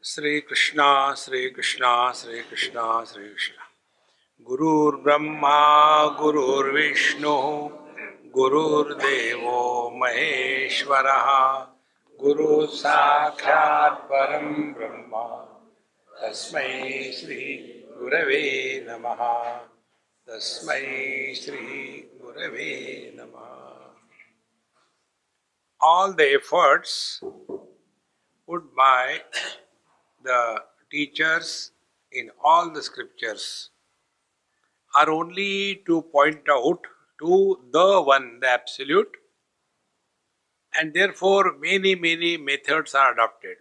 श्री कृष्णा श्री कृष्णा श्री कृष्णा श्री कृष्णा। गुरुर्ब्रह्मा गुरुर्विष्णु गुरुर्देवो महेश्वरः गुरु साक्षात् परं ब्रह्म तस्मै श्री गुरवे नमः। तस्मै श्री गुरवे नमः। All the efforts put by the teachers in all the scriptures are only to point out to the one, the absolute, and therefore many methods are adopted.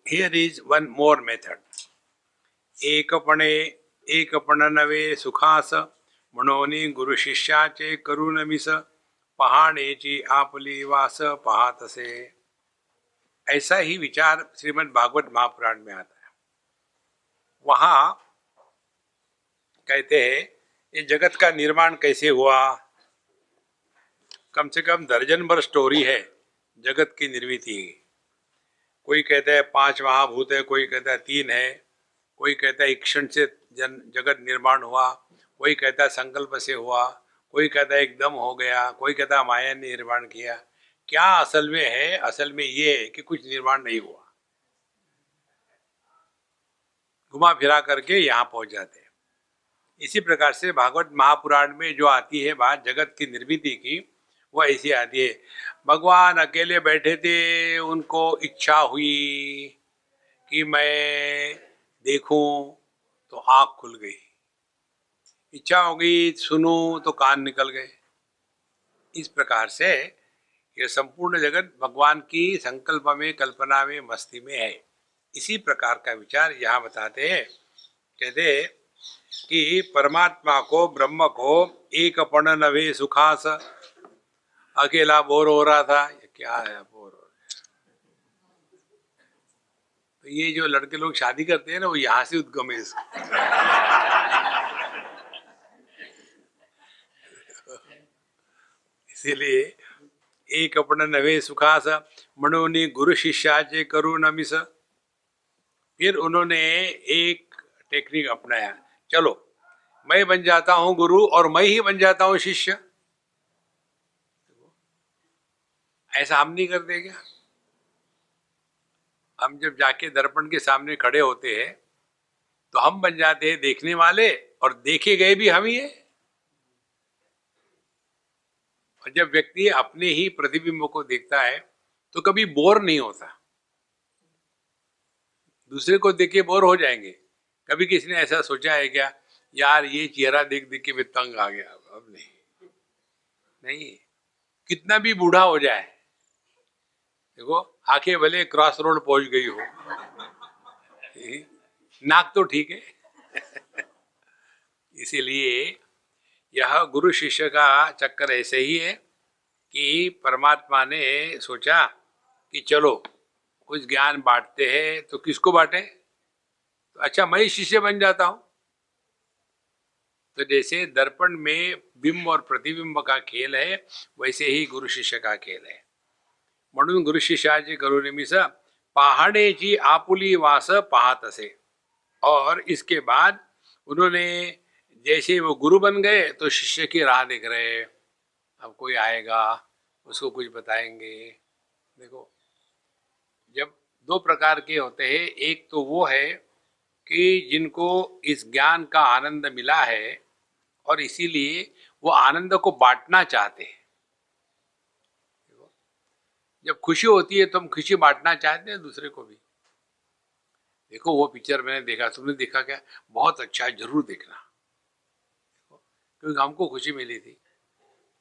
Here is one more method. एकपणे एकपणनवे सुखास म्हणोनी गुरु शिष्याचे करुणमिस पहाणेची आपली वास पाहतसे। ऐसा ही विचार श्रीमद् भागवत महापुराण में आता है। वहां कहते हैं ये जगत का निर्माण कैसे हुआ। कम से कम दर्जन भर स्टोरी है जगत की निर्मित की। कोई कहता है 5 महाभूत है, कोई कहता है 3 है, कोई कहता है एक क्षण से जगत निर्माण हुआ, कोई कहता है संकल्प से हुआ, कोई कहता है एकदम हो गया, कोई कहता है माया ने निर्माण किया। क्या असल में है? असल में ये है कि कुछ निर्माण नहीं हुआ, घुमा फिरा करके यहाँ पहुंच जाते हैं। इसी प्रकार से भागवत महापुराण में जो आती है बात जगत की निर्मिति की, वो ऐसी आती है। भगवान अकेले बैठे थे, उनको इच्छा हुई कि मैं देखूं तो आँख खुल गई, इच्छा हो गई सुनूं तो कान निकल गए। इस प्रकार से यह संपूर्ण जगत भगवान की संकल्प में, कल्पना में, मस्ती में है। इसी प्रकार का विचार यहाँ बताते हैं। कहते कि परमात्मा को, ब्रह्म को एकपण नवे सुखास। अकेला बोर हो रहा था, ये क्या है बोर हो रहा है। तो ये जो लड़के लोग शादी करते हैं ना, वो यहाँ से उद्गम है इसका। इसीलिए एकपण नवे सुखास म्हणोनी गुरु शिष्याचे करुणमिस। फिर उन्होंने एक टेक्निक अपनाया, चलो मैं बन जाता हूं गुरु और मैं ही बन जाता हूं शिष्य। ऐसा हम नहीं करते क्या? हम जब जाके दर्पण के सामने खड़े होते हैं तो हम बन जाते हैं देखने वाले और देखे गए भी हम ही है। और जब व्यक्ति अपने ही प्रतिबिंब को देखता है तो कभी बोर नहीं होता। दूसरे को देख के बोर हो जाएंगे। कभी किसी ने ऐसा सोचा है क्या, यार ये चेहरा देख देख के मैं तंग आ गया? अब नहीं। कितना भी बूढ़ा हो जाए, देखो आंखें भले क्रॉस रोड पहुंच गई हो, नाक तो ठीक है। इसीलिए यह गुरु शिष्य का चक्कर ऐसे ही है कि परमात्मा ने सोचा कि चलो कुछ ज्ञान बांटते हैं, तो किसको बांटे? तो अच्छा मैं ही शिष्य बन जाता हूं। तो जैसे दर्पण में बिंब और प्रतिबिंब का खेल है, वैसे ही गुरु शिष्य का खेल है। म्हणून गुरु शिष्याची करुणिमिस पाहणेची आपुली वास पाहतसे। और इसके बाद उन्होंने जैसे वो गुरु बन गए तो शिष्य की राह देख रहे। अब कोई आएगा, उसको कुछ बताएंगे। देखो, जब 2 प्रकार के होते हैं, एक तो वो है कि जिनको इस ज्ञान का आनंद मिला है और इसीलिए वो आनंद को बांटना चाहते हैं। जब खुशी होती है तो हम खुशी बांटना चाहते हैं दूसरे को भी। देखो वो पिक्चर मैंने देखा, तुमने देखा क्या? बहुत अच्छा है, जरूर देखना, क्योंकि हमको खुशी मिली थी।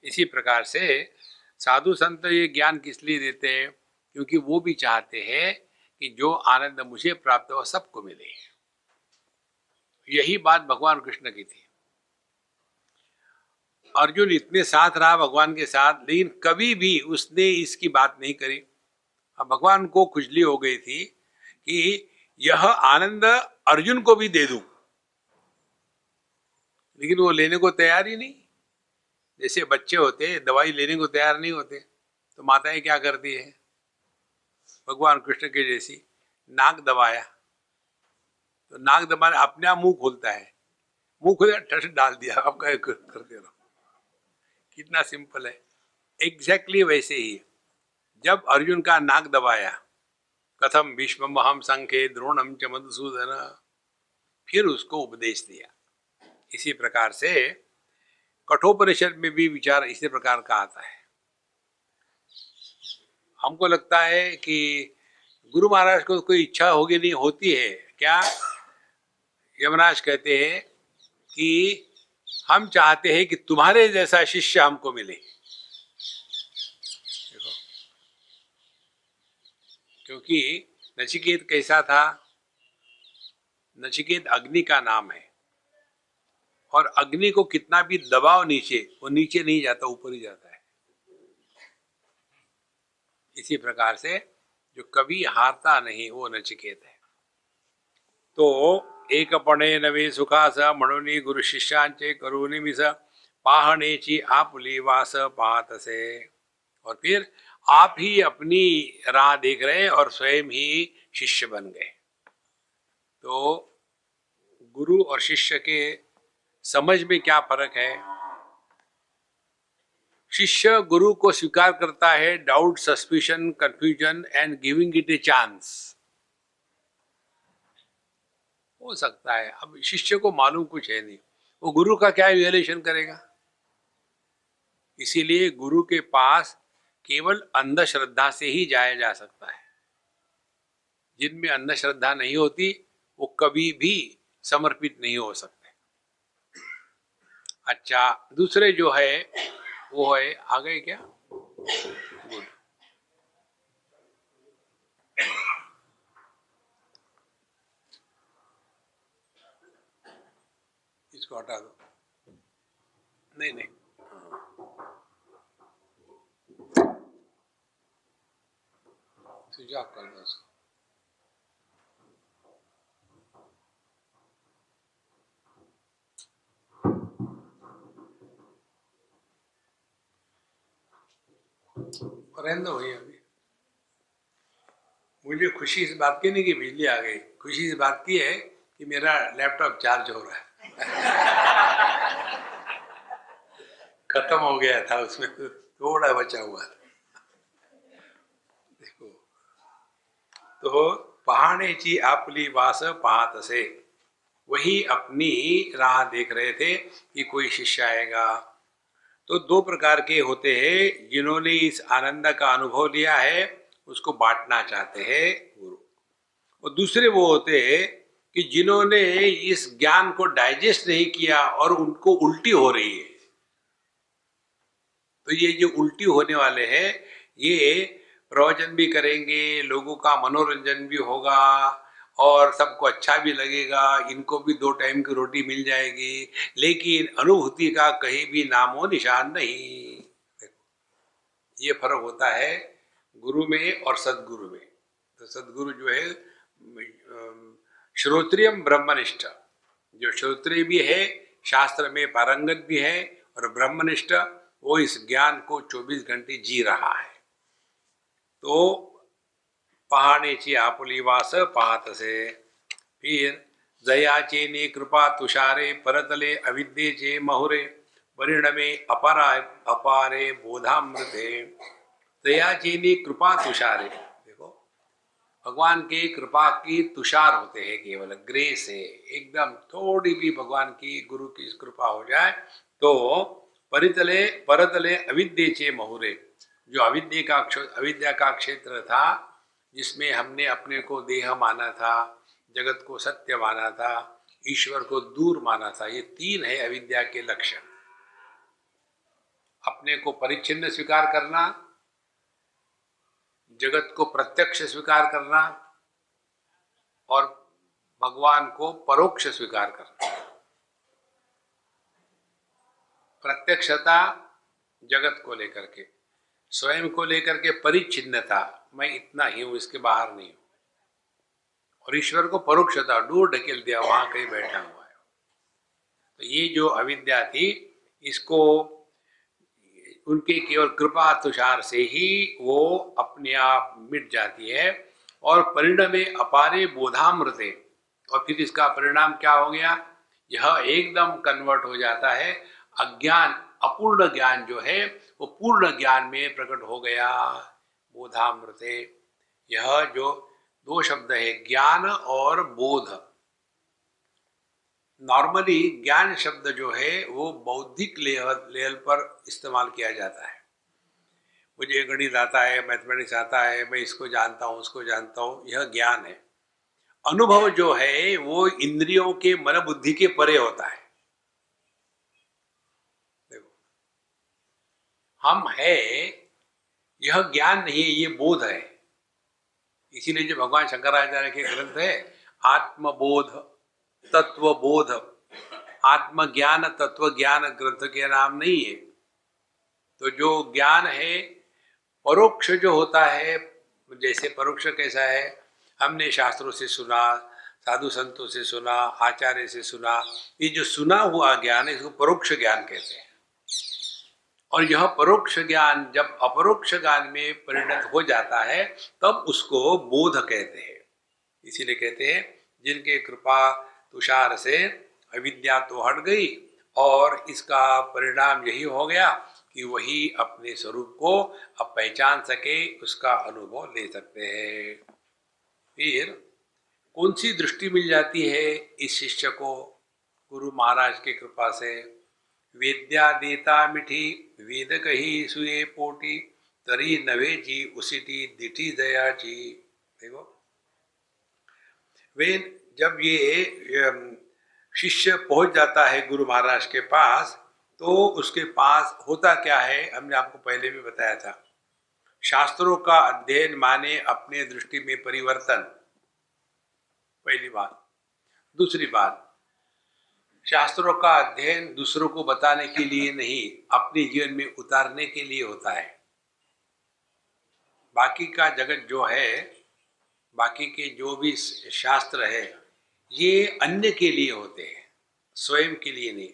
इसी प्रकार से साधु संत ये ज्ञान किस लिए देते हैं? क्योंकि वो भी चाहते हैं कि जो आनंद मुझे प्राप्त हो सबको मिले। यही बात भगवान कृष्ण की थी। अर्जुन इतने साथ रहा भगवान के साथ, लेकिन कभी भी उसने इसकी बात नहीं करी। अब भगवान को खुजली हो गई थी कि यह आनंद अर्जुन को भी दे दूं, लेकिन वो लेने को तैयार ही नहीं। जैसे बच्चे होते दवाई लेने को तैयार नहीं होते, तो माताएं क्या करती है? भगवान कृष्ण के जैसी, नाक दबाया तो नाक दबाने अपने आप मुंह खोलता है, मुंह खोला टच डाल दिया, आप क्या करते रहो। कितना सिंपल है। एग्जैक्टली वैसे ही जब अर्जुन का नाक दबाया, कथम भीष्म हम संख्ये द्रोणम च मधुसूदन, फिर उसको उपदेश दिया। इसी प्रकार से कठोपनिषद में भी विचार इसी प्रकार का आता है। हमको लगता है कि गुरु महाराज को कोई इच्छा होगी नहीं, होती है क्या? यमराज कहते हैं कि हम चाहते हैं कि तुम्हारे जैसा शिष्य हमको मिले। देखो, क्योंकि नचिकेत कैसा था? नचिकेत अग्नि का नाम है, और अग्नि को कितना भी दबाव नीचे, वो नीचे नहीं जाता, ऊपर ही जाता है। इसी प्रकार से जो कभी हारता नहीं वो नचिकेत है। तो एक पणे नवे सुखास म्हणूनी गुरु शिष्यांचे करुणी मिस पाहणेची आपुली वास पाहत से। और फिर आप ही अपनी राह देख रहे और स्वयं ही शिष्य बन गए। तो गुरु और शिष्य के समझ में क्या फर्क है? शिष्य गुरु को स्वीकार करता है, doubt, suspicion, confusion and giving it a chance. हो सकता है, अब शिष्य को मालूम कुछ है नहीं, वो गुरु का क्या इवैल्यूएशन करेगा। इसीलिए गुरु के पास केवल अंधश्रद्धा से ही जाया जा सकता है। जिनमें अंधश्रद्धा नहीं होती वो कभी भी समर्पित नहीं हो सकते। अच्छा, दूसरे जो है वो है, आ गए क्या? गुड। इसको हटा दो। नहीं नहीं, स्विच ऑफ कर दो उसको। रहने दो भैया। अभी मुझे खुशी इस बात की नहीं कि बिजली आ गई, खुशी इस बात की है कि मेरा लैपटॉप चार्ज हो रहा है। खत्म हो गया था, उसमें थोड़ा बचा हुआ था। देखो, तो पहाड़ेची आपली वास पाहत से, वही अपनी राह देख रहे थे कि कोई शिष्य आएगा। तो दो प्रकार के होते हैं, जिन्होंने इस आनंद का अनुभव लिया है उसको बांटना चाहते हैं गुरु, और दूसरे वो होते हैं कि जिन्होंने इस ज्ञान को डाइजेस्ट नहीं किया और उनको उल्टी हो रही है। तो ये जो उल्टी होने वाले हैं, ये प्रवचन भी करेंगे, लोगों का मनोरंजन भी होगा और सबको अच्छा भी लगेगा, इनको भी 2 टाइम की रोटी मिल जाएगी, लेकिन अनुभूति का कहीं भी नामो निशान नहीं। ये फर्क होता है गुरु में और सदगुरु में। तो सदगुरु जो है श्रोत्रियम ब्रह्मनिष्ठ, जो श्रोत्रिय भी है, शास्त्र में पारंगत भी है, और ब्रह्मनिष्ठ वो इस ज्ञान को 24 घंटे जी रहा है। तो पहाड़ेची आपुली वास पाहत से, फिर जयाचे ने कृपा तुषारे परतले अविद्येचे महुरे परिणमे अपारे बोधामृते। दयाची ने कृपा तुषारे, देखो भगवान के कृपा की तुषार होते हैं, केवल ग्रेस है, एकदम थोड़ी भी भगवान की गुरु की कृपा हो जाए तो परितले परतले अविद्येचे महुरे, जो अविद्या का क्षेत्र था, जिसमें हमने अपने को देह माना था, जगत को सत्य माना था, ईश्वर को दूर माना था। ये 3 है अविद्या के लक्षण। अपने को परिच्छिन्न स्वीकार करना, जगत को प्रत्यक्ष स्वीकार करना, और भगवान को परोक्ष स्वीकार करना। प्रत्यक्षता जगत को लेकर के, स्वयं को लेकर के परिच्छिन्नता, मैं इतना ही हूं, इसके बाहर नहीं हूं, और ईश्वर को परोक्षता, दूर ढकेल दिया, वहां कहीं बैठा हुआ है। तो ये जो अविद्या थी, इसको उनके केवल कृपा तुषार से ही वो अपने आप मिट जाती है और परिणमे अपारे बोधामृते। और फिर इसका परिणाम क्या हो गया, यह एकदम कन्वर्ट हो जाता है, अज्ञान अपूर्ण ज्ञान जो है वो पूर्ण ज्ञान में प्रकट हो गया। बोधामृते, यह जो दो शब्द है ज्ञान और बोध। नॉर्मली ज्ञान शब्द जो है वो बौद्धिक लेवल पर इस्तेमाल किया जाता है। मुझे गणित आता है, मैथमेटिक्स आता है, मैं इसको जानता हूँ उसको जानता हूँ, यह ज्ञान है। अनुभव जो है वो इंद्रियों के मन बुद्धि के परे होता है। देखो, हम है, यह ज्ञान नहीं है, ये बोध है। इसीलिए जो भगवान शंकराचार्य के ग्रंथ है आत्मबोध, तत्वबोध, आत्मज्ञान तत्व ज्ञान ग्रंथ के नाम नहीं है। तो जो ज्ञान है परोक्ष जो होता है, जैसे परोक्ष कैसा है, हमने शास्त्रों से सुना, साधु संतों से सुना, आचार्य से सुना, ये जो सुना हुआ ज्ञान है इसको परोक्ष ज्ञान कहते हैं। और यह परोक्ष ज्ञान जब अपरोक्ष ज्ञान में परिणत हो जाता है तब उसको बोध कहते हैं। इसीलिए कहते हैं जिनके कृपा तुषार से अविद्या तो हट गई और इसका परिणाम यही हो गया कि वही अपने स्वरूप को अब पहचान सके, उसका अनुभव ले सकते हैं। फिर कौन सी दृष्टि मिल जाती है इस शिष्य को गुरु महाराज की कृपा से, वेद्या देता मिठी वेद कही सुए पोटी तरी नवे जी उसिटी दिठी दया जी। देखो, वे जब ये शिष्य पहुंच जाता है गुरु महाराज के पास तो उसके पास होता क्या है, हमने आपको पहले भी बताया था। शास्त्रों का अध्ययन माने अपने दृष्टि में परिवर्तन, पहली बात। दूसरी बात, शास्त्रों का अध्ययन दूसरों को बताने के लिए नहीं, अपने जीवन में उतारने के लिए होता है। बाकी का जगत जो है, बाकी के जो भी शास्त्र है ये अन्य के लिए होते हैं, स्वयं के लिए नहीं।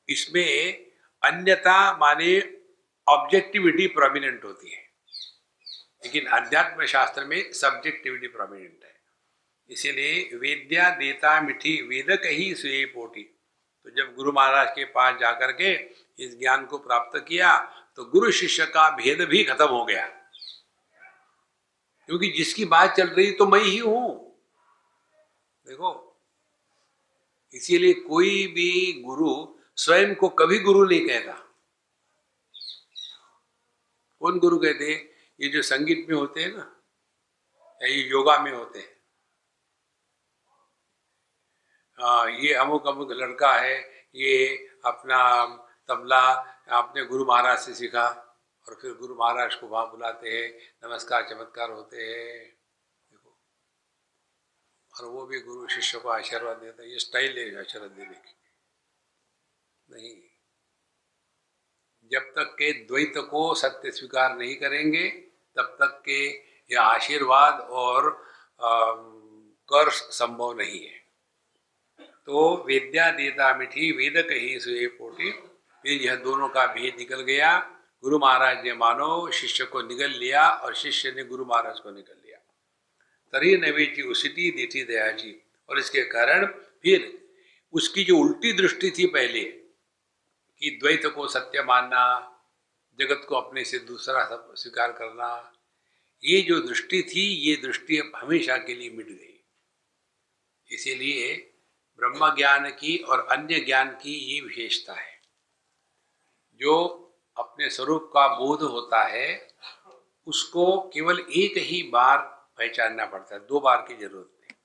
इसमें अन्यता माने ऑब्जेक्टिविटी प्रोमिनेंट होती है, लेकिन अध्यात्म शास्त्र में सब्जेक्टिविटी प्रोमिनेंट है। इसीलिए वेद्या देता मिठी वेद कही सुई पोटी। तो जब गुरु महाराज के पास जाकर के इस ज्ञान को प्राप्त किया तो गुरु शिष्य का भेद भी खत्म हो गया, क्योंकि जिसकी बात चल रही तो मैं ही हूं। देखो, इसीलिए कोई भी गुरु स्वयं को कभी गुरु नहीं कहता। कौन गुरु कहते हैं? ये जो संगीत में होते हैं ना, या ये योगा में होते हैं, ये अमुक अमुक लड़का है, ये अपना तबला अपने गुरु महाराज से सीखा, और फिर गुरु महाराज को वहां बुलाते हैं, नमस्कार चमत्कार होते हैं। देखो, और वो भी गुरु शिष्य को आशीर्वाद देता है। ये स्टाइल है आशीर्वाद देने की, नहीं। जब तक के द्वैत को सत्य स्वीकार नहीं करेंगे तब तक के यह आशीर्वाद और कर संभव नहीं है। तो वेद्या देता मिठी वेद कही सुए पोटी। फिर यह दोनों का भेद निकल गया। गुरु महाराज ने मानो शिष्य को निगल लिया और शिष्य ने गुरु महाराज को निगल लिया। तरी नवेची उसिटी दिठी दया जी। और इसके कारण फिर उसकी जो उल्टी दृष्टि थी पहले कि द्वैत को सत्य मानना, जगत को अपने से दूसरा सब स्वीकार करना, ये जो दृष्टि थी ये दृष्टि अब हमेशा के लिए मिट गई। इसीलिए ब्रह्म ज्ञान की और अन्य ज्ञान की ये विशेषता है, जो अपने स्वरूप का बोध होता है उसको केवल एक ही बार पहचानना पड़ता है, दो बार की जरूरत नहीं।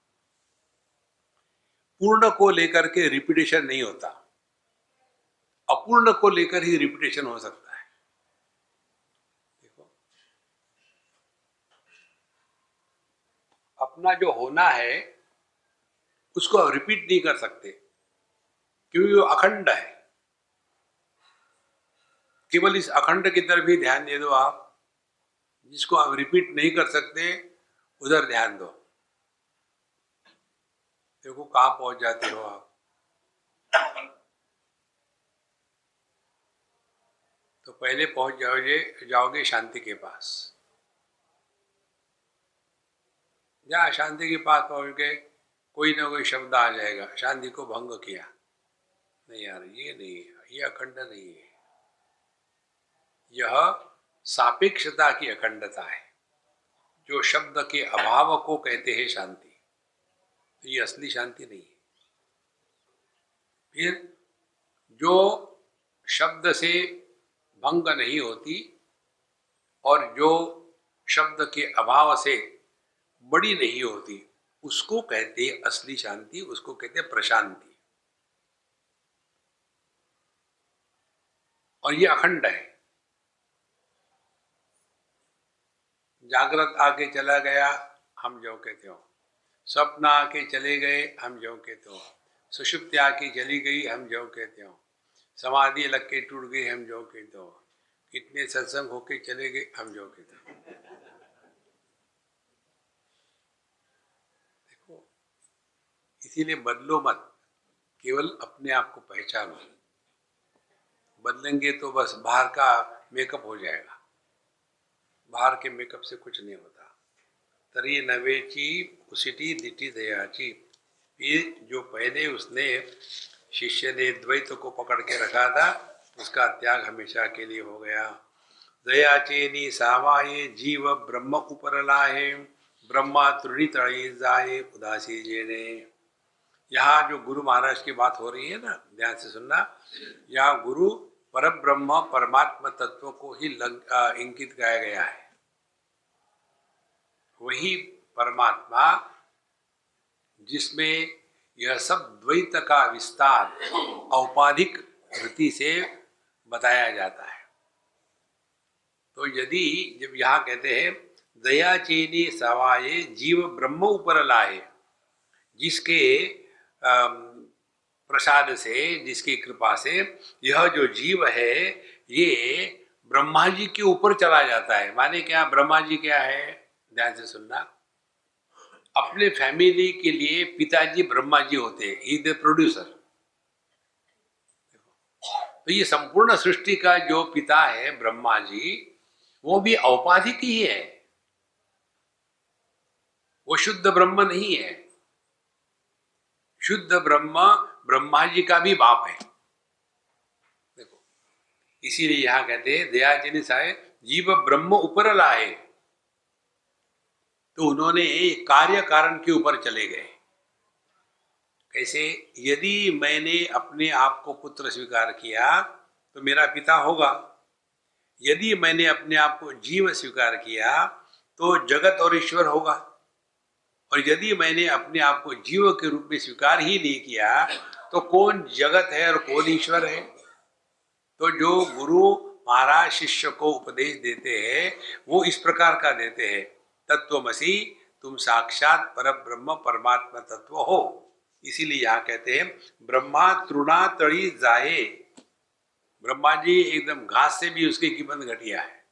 पूर्ण को लेकर के रिपीटेशन नहीं होता, अपूर्ण को लेकर ही रिपीटेशन हो सकता है। देखो, अपना जो होना है उसको रिपीट नहीं कर सकते क्योंकि वो अखंड है। केवल इस अखंड की तरफ ही ध्यान दे दो आप, जिसको आप रिपीट नहीं कर सकते उधर ध्यान दो। देखो कहाँ पहुंच जाते हो आप। तो पहले पहुंच जाओगे शांति के पास। जहाँ शांति के पास पहुंच गए, कोई ना कोई शब्द आ जाएगा, शांति को भंग किया। नहीं यार, ये नहीं है, ये अखंड नहीं है। यह सापेक्षता की अखंडता है, जो शब्द के अभाव को कहते हैं शांति। तो ये असली शांति नहीं है। फिर जो शब्द से भंग नहीं होती और जो शब्द के अभाव से बड़ी नहीं होती, उसको कहते हैं असली शांति, उसको कहते हैं प्रशांति। और ये अखंड है। जागृत आके चला गया, हम जो कहते हो। स्वप्न आके चले गए, हम जो कहते हो। सुषुप्ति आके चली गई, हम जो कहते हो। समाधि लग के टूट गई, हम जो कहते हो। कितने सत्संग होके चले गए, हम जो कहते हो। देखो, इसीलिए बदलो मत, केवल अपने आप को पहचानो। बदलेंगे तो बस बाहर का मेकअप हो जाएगा, बाहर के मेकअप से कुछ नहीं होता। तरी नवेची उसिटी दिटी दयाची। ये जो पहले उसने शिष्य ने द्वैत को पकड़ के रखा था, उसका त्याग हमेशा के लिए हो गया। दयाचेनी सावाये जीव ब्रह्म ऊपर लाए, ब्रह्मा त्रुणि तड़ी जाए उदासी जेने। यहाँ जो गुरु महाराज की बात हो रही है ना, ध्यान से सुनना। यहाँ गुरु परब्रह्म परमात्मा तत्व को ही इंकित किया गया है। वही परमात्मा जिसमें यह सब द्वैत का विस्तार औपाधिक रीति से बताया जाता है। तो यदि जब यहाँ कहते हैं दया चेनी सवाये जीव ब्रह्म ऊपर लाए, जिसके प्रसाद से, जिसकी कृपा से यह जो जीव है ये ब्रह्मा जी के ऊपर चला जाता है। माने क्या, ब्रह्मा जी क्या है, ध्यान से सुनना। अपने फैमिली के लिए पिताजी ब्रह्मा जी होते हैं, ही द प्रोड्यूसर। तो ये संपूर्ण सृष्टि का जो पिता है ब्रह्मा जी, वो भी औपाधिक ही है, वो शुद्ध ब्रह्म नहीं है। शुद्ध ब्रह्म ब्रह्मा जी का भी बाप है। देखो, इसीलिए यहां कहते हैं दया जिन साए जीव ब्रह्म ऊपर लाए। तो उन्होंने कार्य कारण के ऊपर चले गए। कैसे? यदि मैंने अपने आप को पुत्र स्वीकार किया तो मेरा पिता होगा। यदि मैंने अपने आप को जीव स्वीकार किया तो जगत और ईश्वर होगा। और यदि मैंने अपने आप को जीव के रूप में स्वीकार ही नहीं किया तो कौन जगत है और कौन ईश्वर है? तो जो गुरु महाराज शिष्य को उपदेश देते हैं वो इस प्रकार का देते हैं, तत्वमसि, तुम साक्षात परब्रह्म परमात्मा तत्व हो। इसीलिए यहाँ कहते हैं ब्रह्मा तृणा तड़ी जाए। ब्रह्मा जी एकदम घास से भी उसकी कीमत घटिया है,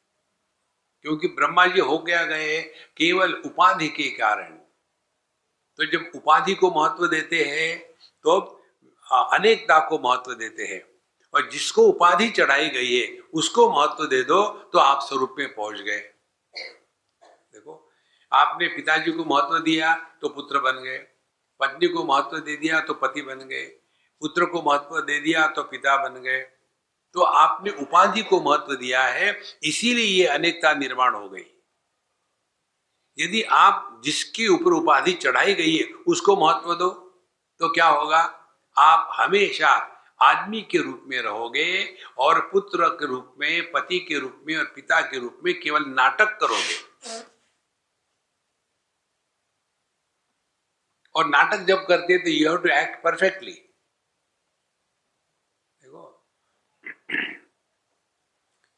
क्योंकि ब्रह्मा जी हो गया गए केवल उपाधि के कारण। तो जब उपाधि को महत्व देते हैं तो अनेकता को महत्व देते हैं, और जिसको उपाधि चढ़ाई गई है उसको महत्व दे दो तो आप स्वरूप में पहुंच गए। देखो, आपने पिताजी को महत्व दिया तो पुत्र बन गए, पत्नी को महत्व दे दिया तो पति बन गए, पुत्र को महत्व दे दिया तो पिता बन गए। तो आपने उपाधि को महत्व दिया है, इसीलिए ये अनेकता निर्माण हो गई। यदि आप जिसके ऊपर उपाधि चढ़ाई गई है उसको महत्व दो तो क्या होगा? आप हमेशा आदमी के रूप में रहोगे और पुत्र के रूप में, पति के रूप में और पिता के रूप में केवल नाटक करोगे। और नाटक जब करते तो you have to act perfectly. देखो,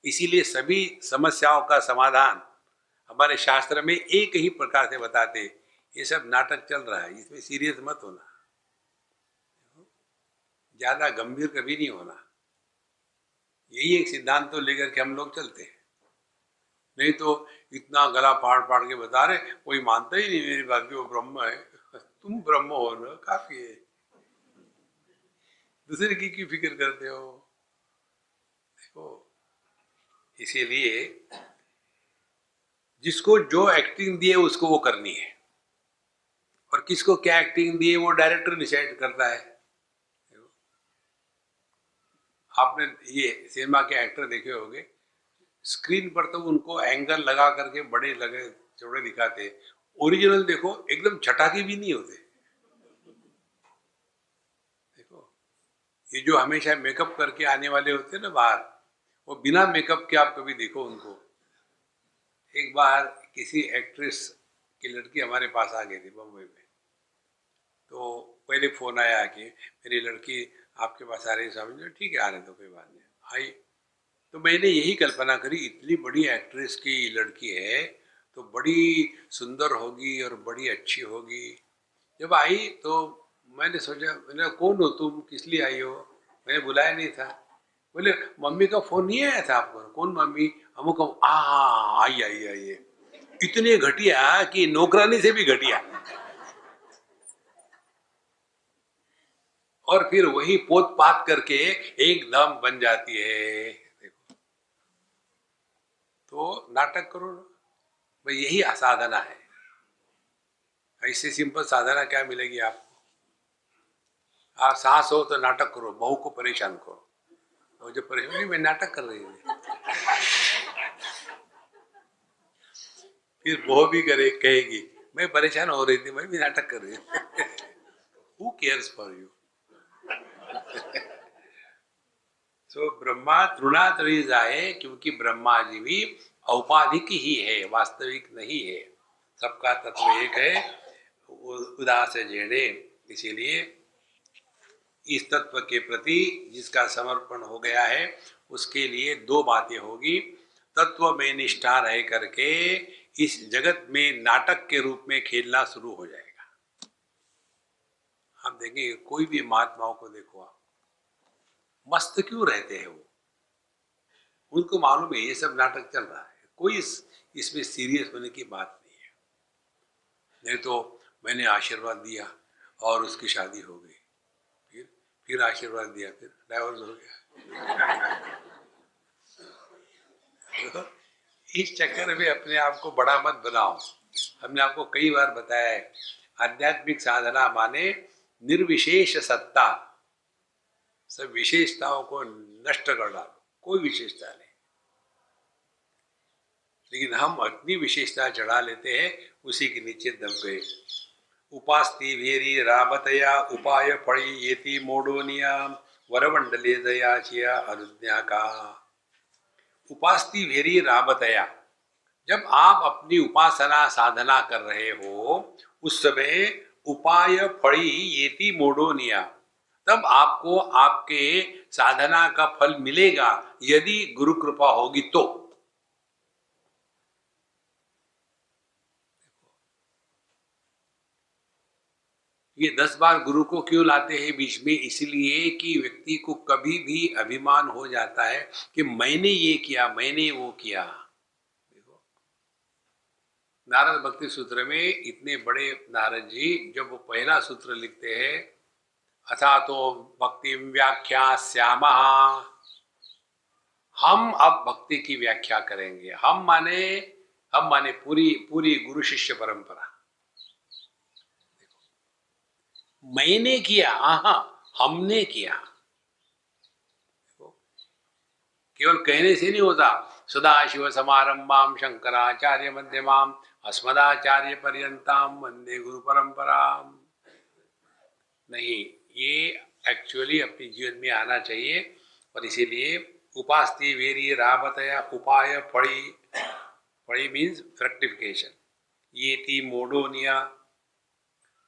इसीलिए सभी समस्याओं का समाधान हमारे शास्त्र में एक ही प्रकार से बताते, ये सब नाटक चल रहा है, इसमें सीरियस मत होना, ज्यादा गंभीर कभी नहीं होना। यही एक सिद्धांत तो लेकर के हम लोग चलते हैं। नहीं तो इतना गला फाड़ फाड़ के बता रहे, कोई मानता ही नहीं मेरी बात कि वो ब्रह्म है। तुम ब्रह्म हो ना, काफी है, दूसरे की क्यों फिक्र करते हो? देखो, इसीलिए जिसको जो एक्टिंग दी है उसको वो करनी है, और किसको क्या एक्टिंग दी है वो डायरेक्टर डिसाइड करता है। आपने ये सिनेमा के एक्टर देखे होंगे, स्क्रीन पर तो उनको एंगल लगा करके बड़े लगे चौड़े दिखाते, ओरिजिनल देखो एकदम छटाके भी नहीं होते। देखो ये जो हमेशा मेकअप करके आने वाले होते हैं ना बाहर, वो बिना मेकअप के आप कभी देखो उनको। एक बार किसी एक्ट्रेस की लड़की हमारे पास आ गई थी बम्बई में, तो पहले फोन आया कि मेरी लड़की आपके पास आ रही है, समझ लो ठीक है आ रहे तो कोई बात नहीं। आई तो मैंने यही कल्पना करी, इतनी बड़ी एक्ट्रेस की लड़की है तो बड़ी सुंदर होगी और बड़ी अच्छी होगी। जब आई तो मैंने सोचा, मैंने कौन हो तुम, किस लिए आई हो, मैंने बुलाया नहीं था। बोले मम्मी का फोन नहीं आया था आपको? कौन मम्मी? हम को आई आई आई है। इतने घटिया कि नौकरानी से भी घटिया। और फिर वही पोत पात करके एकदम बन जाती है। देखो तो नाटक करो ना भाई, यही असाधना है। ऐसे सिंपल साधना क्या मिलेगी आपको? आप सास हो तो नाटक करो, बहू को परेशान करो, और जो परेशान नहीं मैं नाटक कर रही हूँ, फिर बहू भी करे कहेगी मैं परेशान हो रही थी, मैं भी नाटक कर रही हूँ। Who cares for you? तो ब्रह्मा तृणातरी जाए, क्योंकि ब्रह्मा जी भी औपाधिक ही है, वास्तविक नहीं है। सबका तत्व एक है, उदास जेड़े। इसीलिए इस तत्व के प्रति जिसका समर्पण हो गया है उसके लिए दो बातें होगी। तत्व में निष्ठा रह करके इस जगत में नाटक के रूप में खेलना शुरू हो जाएगा। आप देखेंगे कोई भी महात्माओं को देखो आप, मस्त क्यों रहते हैं वो? उनको मालूम है ये सब नाटक चल रहा है, कोई इसमें सीरियस होने की बात नहीं है। नहीं तो मैंने आशीर्वाद दिया और उसकी शादी हो गई, फिर आशीर्वाद दिया, फिर डाइवोर्स हो गया। तो इस चक्कर में अपने आप को बड़ा मत बनाओ। हमने आपको कई बार बताया है, आध्यात्मिक साधना माने निर्विशेष सत्ता, सब विशेषताओं को नष्ट कर डालो, कोई विशेषता नहीं। लेकिन हम अपनी विशेषता चढ़ा लेते हैं, उसी के नीचे दब गए। उपास्ति भेरी राबतया उपाय फड़ी येति मोडोनिया वरमंडले दयाचिया अनुज्ञा का। उपास्ति भेरी राबतया, जब आप अपनी उपासना साधना कर रहे हो उस समय उपाय फड़ी येति मोडोनिया, तब आपको आपके साधना का फल मिलेगा यदि गुरु कृपा होगी तो। ये 10 बार गुरु को क्यों लाते हैं बीच में? इसलिए कि व्यक्ति को कभी भी अभिमान हो जाता है कि मैंने ये किया, मैंने वो किया। देखो नारद भक्ति सूत्र में इतने बड़े नारद जी जब वो पहला सूत्र लिखते हैं, अथा तो भक्ति व्याख्या श्यामा, हम अब भक्ति की व्याख्या करेंगे। हम माने पूरी पूरी गुरु शिष्य परंपरा। मैंने किया, हमने किया। केवल कहने से नहीं होता। सदाशिव समारंभाम शंकराचार्य मध्यमाम अस्मदाचार्य पर्यंताम वंदे गुरु परंपराम। नहीं, ये एक्चुअली अपने जीवन में आना चाहिए। और इसीलिए उपास्ति वेरी राबतया उपाय फड़ी मीन्स फ्रक्टिफिकेशन, ये थी मोडोनिया,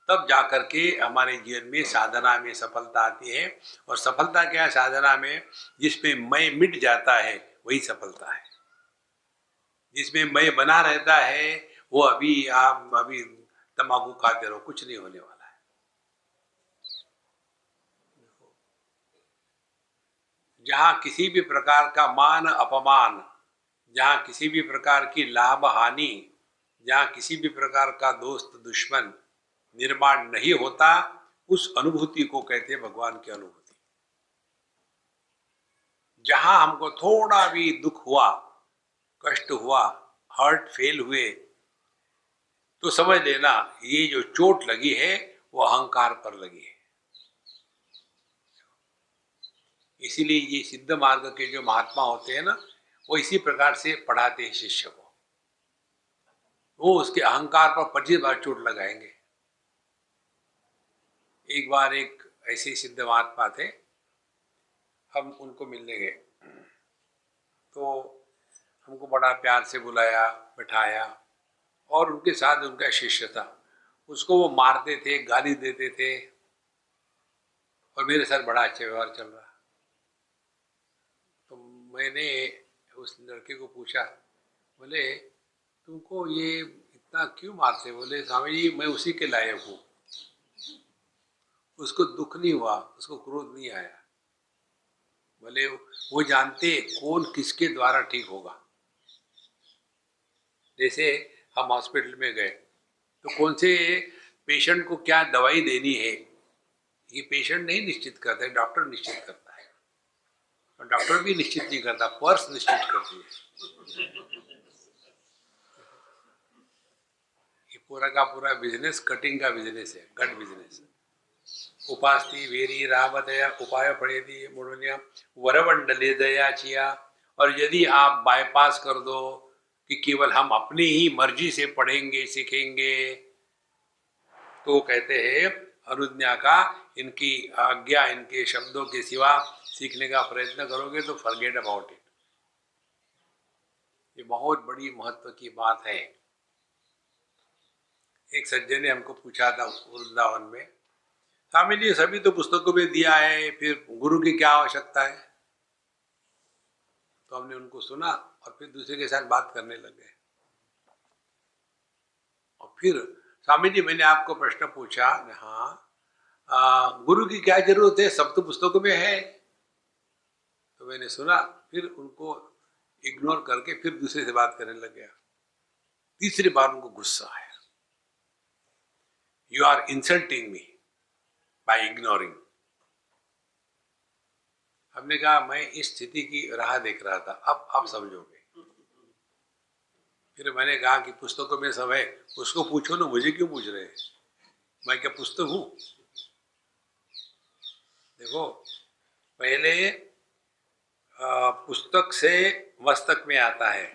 तब जाकर के हमारे जीवन में साधना में सफलता आती है। और सफलता क्या है साधना में? जिसमें मैं मिट जाता है वही सफलता है। जिसमें मैं बना रहता है वो आप अभी तंबाकू खाते रहो, कुछ नहीं होने वाला है। जहां किसी भी प्रकार का मान अपमान, जहां किसी भी प्रकार की लाभ हानि, जहां किसी भी प्रकार का दोस्त दुश्मन निर्माण नहीं होता, उस अनुभूति को कहते हैं भगवान की अनुभूति। जहां हमको थोड़ा भी दुख हुआ कष्ट हुआ, हार्ट फेल हुए, तो समझ लेना ये जो चोट लगी है वो अहंकार पर लगी है। इसीलिए ये सिद्ध मार्ग के जो महात्मा होते हैं ना, वो इसी प्रकार से पढ़ाते हैं शिष्य को। वो उसके अहंकार पर 25 बार चोट लगाएंगे। एक बार एक ऐसे सिद्ध महात्मा थे, हम उनको मिलने गए, तो हमको बड़ा प्यार से बुलाया, बैठाया, और उनके साथ उनका शिष्य था, उसको वो मारते थे, गाली देते थे, और मेरे साथ बड़ा अच्छा व्यवहार चल रहा। तो मैंने उस लड़के को पूछा, बोले तुमको ये इतना क्यों मारते? बोले स्वामी जी मैं उसी के लायक हूँ। उसको दुख नहीं हुआ, उसको क्रोध नहीं आया। बोले वो जानते कौन किसके द्वारा ठीक होगा। जैसे हम हॉस्पिटल में गए तो कौन से पेशेंट को क्या दवाई देनी है, ये पेशेंट नहीं निश्चित करता है, डॉक्टर निश्चित करता है। और डॉक्टर भी निश्चित नहीं करता, पर्स निश्चित करती है। ये पूरा का पूरा बिजनेस कटिंग का बिजनेस है, कट बिजनेस। उपास्ति वेरी रामदया उपाय पड़ेदी मुड़निया वरवंडले दया चिया। और यदि आप बाईपास कर दो कि केवल हम अपनी ही मर्जी से पढ़ेंगे सीखेंगे, तो कहते हैं अनुज्ञा का, इनकी आज्ञा, इनके शब्दों के सिवा सीखने का प्रयत्न करोगे तो फॉरगेट अबाउट इट। ये बहुत बड़ी महत्व की बात है। एक सज्जन ने हमको पूछा था वृंदावन में, स्वामी जी सभी तो पुस्तकों में दिया है, फिर गुरु की क्या आवश्यकता है? तो हमने उनको सुना और फिर दूसरे के साथ बात करने लग गए। और फिर स्वामी जी मैंने आपको प्रश्न पूछा, हाँ गुरु की क्या जरूरत है, सब तो पुस्तकों में है। तो मैंने सुना, फिर उनको इग्नोर करके फिर दूसरे से बात करने लग गया। तीसरी बार उनको गुस्सा आया, you are insulting me by ignoring. हमने कहा मैं इस स्थिति की राह देख रहा था, अब आप समझोगे। फिर मैंने कहा कि पुस्तकों में सब है, उसको पूछो ना, मुझे क्यों पूछ रहे हैं? मैं क्या पुस्तक हूं? देखो पहले पुस्तक से मस्तक में आता है,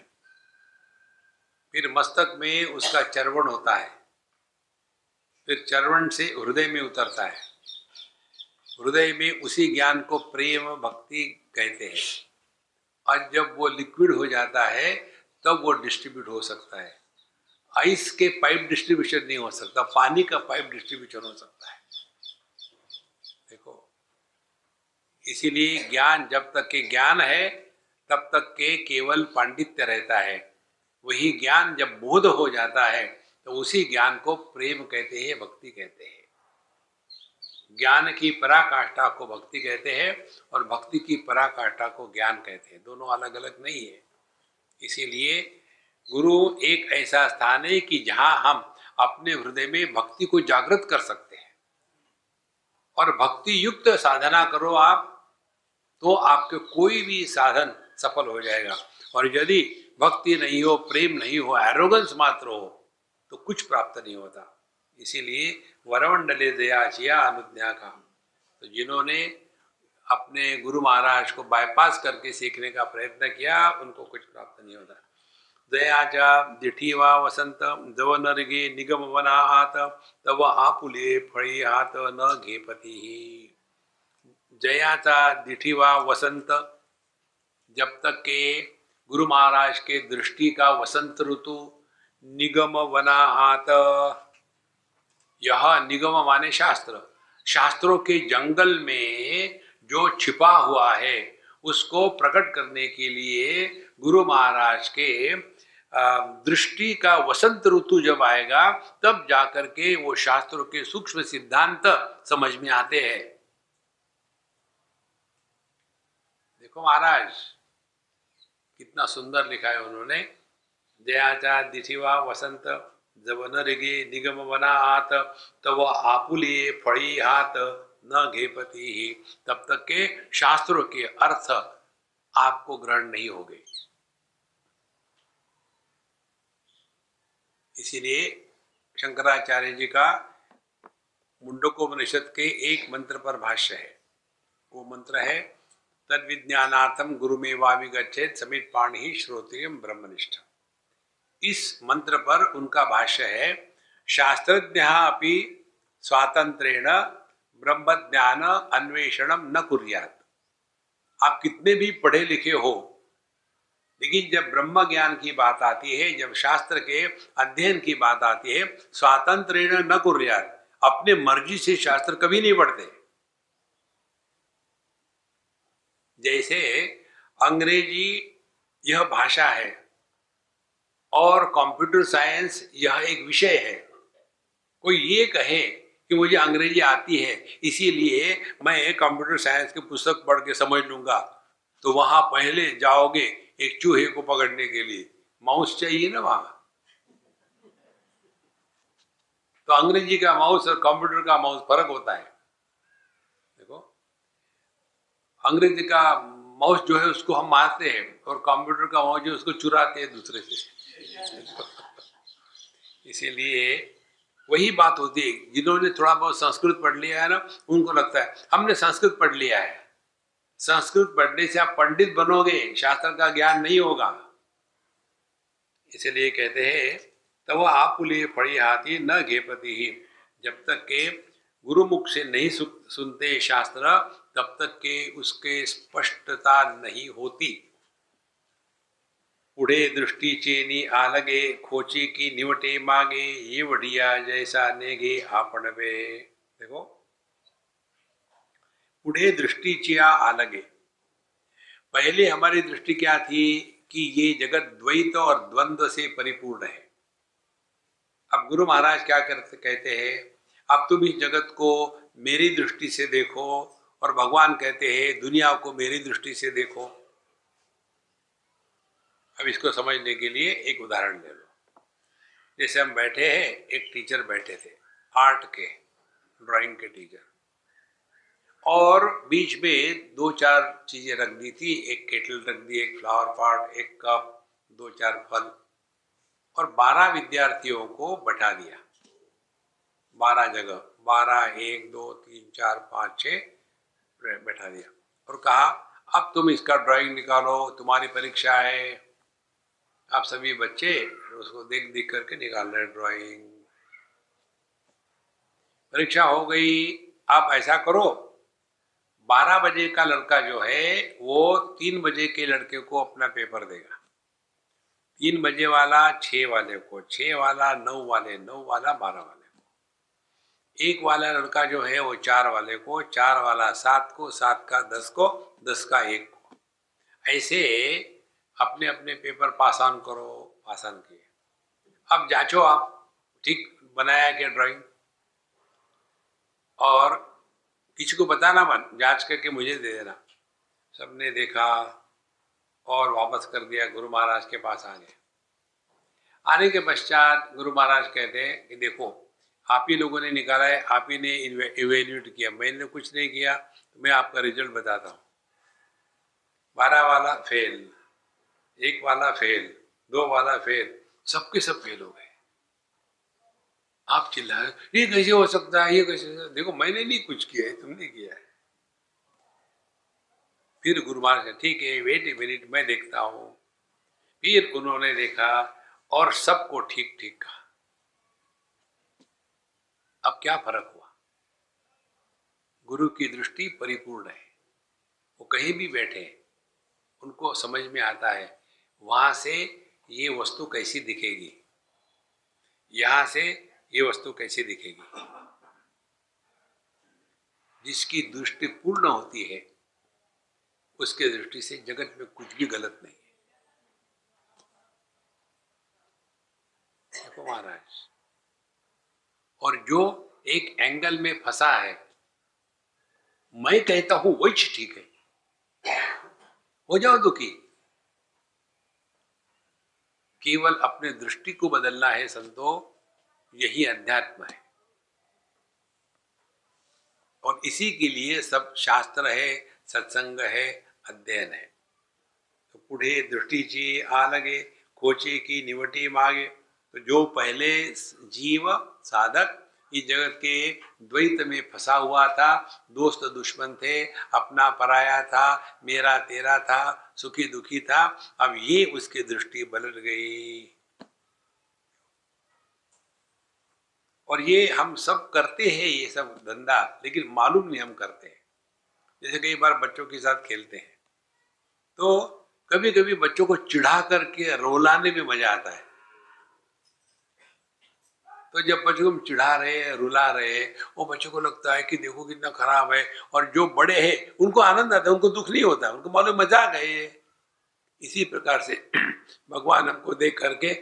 फिर मस्तक में उसका चर्वण होता है, फिर चर्वण से हृदय में उतरता है, हृदय में उसी ज्ञान को प्रेम भक्ति कहते हैं। और जब वो लिक्विड हो जाता है तब वो डिस्ट्रीब्यूट हो सकता है। आइस के पाइप डिस्ट्रीब्यूशन नहीं हो सकता, पानी का पाइप डिस्ट्रीब्यूशन हो सकता है। देखो इसीलिए ज्ञान, जब तक के ज्ञान है तब तक के केवल पांडित्य रहता है। वही ज्ञान जब बोध हो जाता है तो उसी ज्ञान को प्रेम कहते हैं, भक्ति कहते हैं। ज्ञान की पराकाष्ठा को भक्ति कहते हैं और भक्ति की पराकाष्ठा को ज्ञान कहते हैं, दोनों अलग अलग नहीं है। इसीलिए गुरु एक ऐसा स्थान है कि जहां हम अपने हृदय में भक्ति को जागृत कर सकते हैं। और भक्ति युक्त साधना करो आप, तो आपके कोई भी साधन सफल हो जाएगा। और यदि भक्ति नहीं हो, प्रेम नहीं हो, एरोगेंस मात्र हो, तो कुछ प्राप्त नहीं होता। इसीलिए वरवंडले दयाचिया अनुज्ञा का। तो जिन्होंने अपने गुरु महाराज को बाईपास करके सीखने का प्रयत्न किया, उनको कुछ प्राप्त नहीं होता। दयाचा दिठी वा वसंत जव नरगे निगम वना हात तव आपुले फळी हात न घेपती। जयाचा दिठी वा वसंत, जब तक के गुरु महाराज के दृष्टि का वसंत ऋतु, निगम वना हात, यह निगम माने शास्त्र, शास्त्रों के जंगल में जो छिपा हुआ है उसको प्रकट करने के लिए गुरु महाराज के दृष्टि का वसंत ऋतु जब आएगा तब जाकर के वो शास्त्रों के सूक्ष्म सिद्धांत समझ में आते हैं। देखो महाराज कितना सुंदर लिखा है उन्होंने, जयाचा दिशिवा वसंत जब न रिगे निगम वना हाथ तब आपुले फड़ी हाथ न घेपति ही। तब तक के शास्त्रों के अर्थ आपको ग्रहण नहीं होंगे। इसीलिए शंकराचार्य जी का मुंडकोपनिषद के एक मंत्र पर भाष्य है। वो मंत्र है तद विज्ञानार्थम गुरुमेवाभिगच्छेत् समित पाणि श्रोत्रियम ब्रह्मनिष्ठ। इस मंत्र पर उनका भाष्य है शास्त्रज्ञ अपि स्वातंत्रेण ब्रह्म ज्ञान अन्वेषणम न कुर्यात्। आप कितने भी पढ़े लिखे हो, लेकिन जब ब्रह्म ज्ञान की बात आती है, जब शास्त्र के अध्ययन की बात आती है, स्वातंत्रेण न कुर्यात्, अपने मर्जी से शास्त्र कभी नहीं पढ़ते। जैसे अंग्रेजी यह भाषा है और कंप्यूटर साइंस यह एक विषय है। कोई ये कहे कि मुझे अंग्रेजी आती है इसीलिए मैं कंप्यूटर साइंस की पुस्तक पढ़ के समझ लूंगा, तो वहां पहले जाओगे एक चूहे को पकड़ने के लिए, माउस चाहिए ना वहां। तो अंग्रेजी का माउस और कंप्यूटर का माउस फर्क होता है। देखो, अंग्रेजी का माउस जो है उसको हम मारते हैं और कंप्यूटर का माउस जो उसको चुराते हैं दूसरे से। इसीलिए वही बात होती है, जिन्होंने थोड़ा बहुत संस्कृत पढ़ लिया है ना, उनको लगता है हमने संस्कृत पढ़ लिया है। संस्कृत पढ़ने से आप पंडित बनोगे, शास्त्र का ज्ञान नहीं होगा। इसलिए कहते हैं तब आप लिए फड़ी हाथी न घेपति ही। जब तक के गुरुमुख से नहीं सुनते शास्त्र, तब तक के उसके स्पष्टता नहीं होती। उड़े दृष्टि चेनी आलगे, खोची की निवटे मागे, ये बढ़िया जैसा नेगे आपण वे। देखो, उड़े दृष्टि चिया आलगे, पहले हमारी दृष्टि क्या थी कि ये जगत द्वैत और द्वंद्व से परिपूर्ण है। अब गुरु महाराज क्या कहते हैं, अब तुम इस जगत को मेरी दृष्टि से देखो, और भगवान कहते हैं दुनिया को मेरी दृष्टि से देखो। अब इसको समझने के लिए एक उदाहरण ले लो। जैसे हम बैठे हैं, एक टीचर बैठे थे आर्ट के, ड्राइंग के टीचर, और बीच में दो चार चीजें रख दी थी, एक केटल रख दी, एक फ्लावर पॉट, एक कप, दो चार फल, और 12 विद्यार्थियों को बैठा दिया। 12 जगह, 12, 1, 2, 3, 4, 5, 6 बैठा दिया और कहा अब तुम इसका ड्राइंग निकालो, तुम्हारी परीक्षा है। आप सभी बच्चे उसको देख देख करके निकाल रहे ड्राइंग। परीक्षा हो गई। आप ऐसा करो, 12 बजे का लड़का जो है वो 3 बजे के लड़के को अपना पेपर देगा, 3 बजे वाला 6 वाले को, 6 वाला 9 वाले, 9 वाला 12 वाले को, एक वाला लड़का जो है वो 4 वाले को, 4 वाला 7 को, 7 का 10 को, 10 का 1 को। ऐसे अपने अपने पेपर पास ऑन करो। पास ऑन किए, अब जांचो आप ठीक बनाया क्या ड्राइंग, और किसी को बताना मत, जांच करके मुझे दे देना। सबने देखा और वापस कर दिया, गुरु महाराज के पास आ गए। आने के पश्चात गुरु महाराज कहते हैं कि देखो आप ही लोगों ने निकाला है, आप ही ने इवेल्यूएट किया, मैंने कुछ नहीं किया, तो मैं आपका रिजल्ट बताता हूँ। 12 वाला फेल, 1 वाला फेल, 2 वाला फेल, सबके सब फेल हो गए। आप चिल्लाए ये कैसे हो सकता है, ये कैसे? देखो मैंने नहीं कुछ किया है, तुमने किया है। फिर गुरु महाराज ने ठीक है वेट ए मिनट, मैं देखता हूं। फिर उन्होंने देखा और सबको ठीक ठीक कहा। अब क्या फर्क हुआ? गुरु की दृष्टि परिपूर्ण है, वो कहीं भी बैठे उनको समझ में आता है वहां से ये वस्तु कैसी दिखेगी, यहां से ये वस्तु कैसी दिखेगी। जिसकी दृष्टि पूर्ण होती है उसके दृष्टि से जगत में कुछ भी गलत नहीं है। देखो महाराज, और जो एक एंगल में फंसा है, मैं कहता हूं वही ठीक है, हो जाओ दुखी। केवल अपने दृष्टि को बदलना है संतो, यही अध्यात्म है। और इसी के लिए सब शास्त्र है, सत्संग है, अध्ययन है। तो पुढे दृष्टीची आलगे, खोचे की निवटी मागे। तो जो पहले जीव साधक इस जगत के द्वैत में फंसा हुआ था, दोस्त दुश्मन थे, अपना पराया था, मेरा तेरा था, सुखी दुखी था, अब ये उसकी दृष्टि बदल गई। और ये हम सब करते हैं ये सब धंधा, लेकिन मालूम नहीं हम करते हैं। जैसे कई बार बच्चों के साथ खेलते हैं तो कभी कभी बच्चों को चिढ़ा करके रुलाने में मजा आता है। तो जब बच्चों को हम चिढ़ा रहे हैं, रुला रहे हैं, वो बच्चों को लगता है कि देखो कितना खराब है, और जो बड़े हैं उनको आनंद आता है, उनको दुख नहीं होता, उनको मालूम मजाक है ये। इसी प्रकार से भगवान हमको देख करके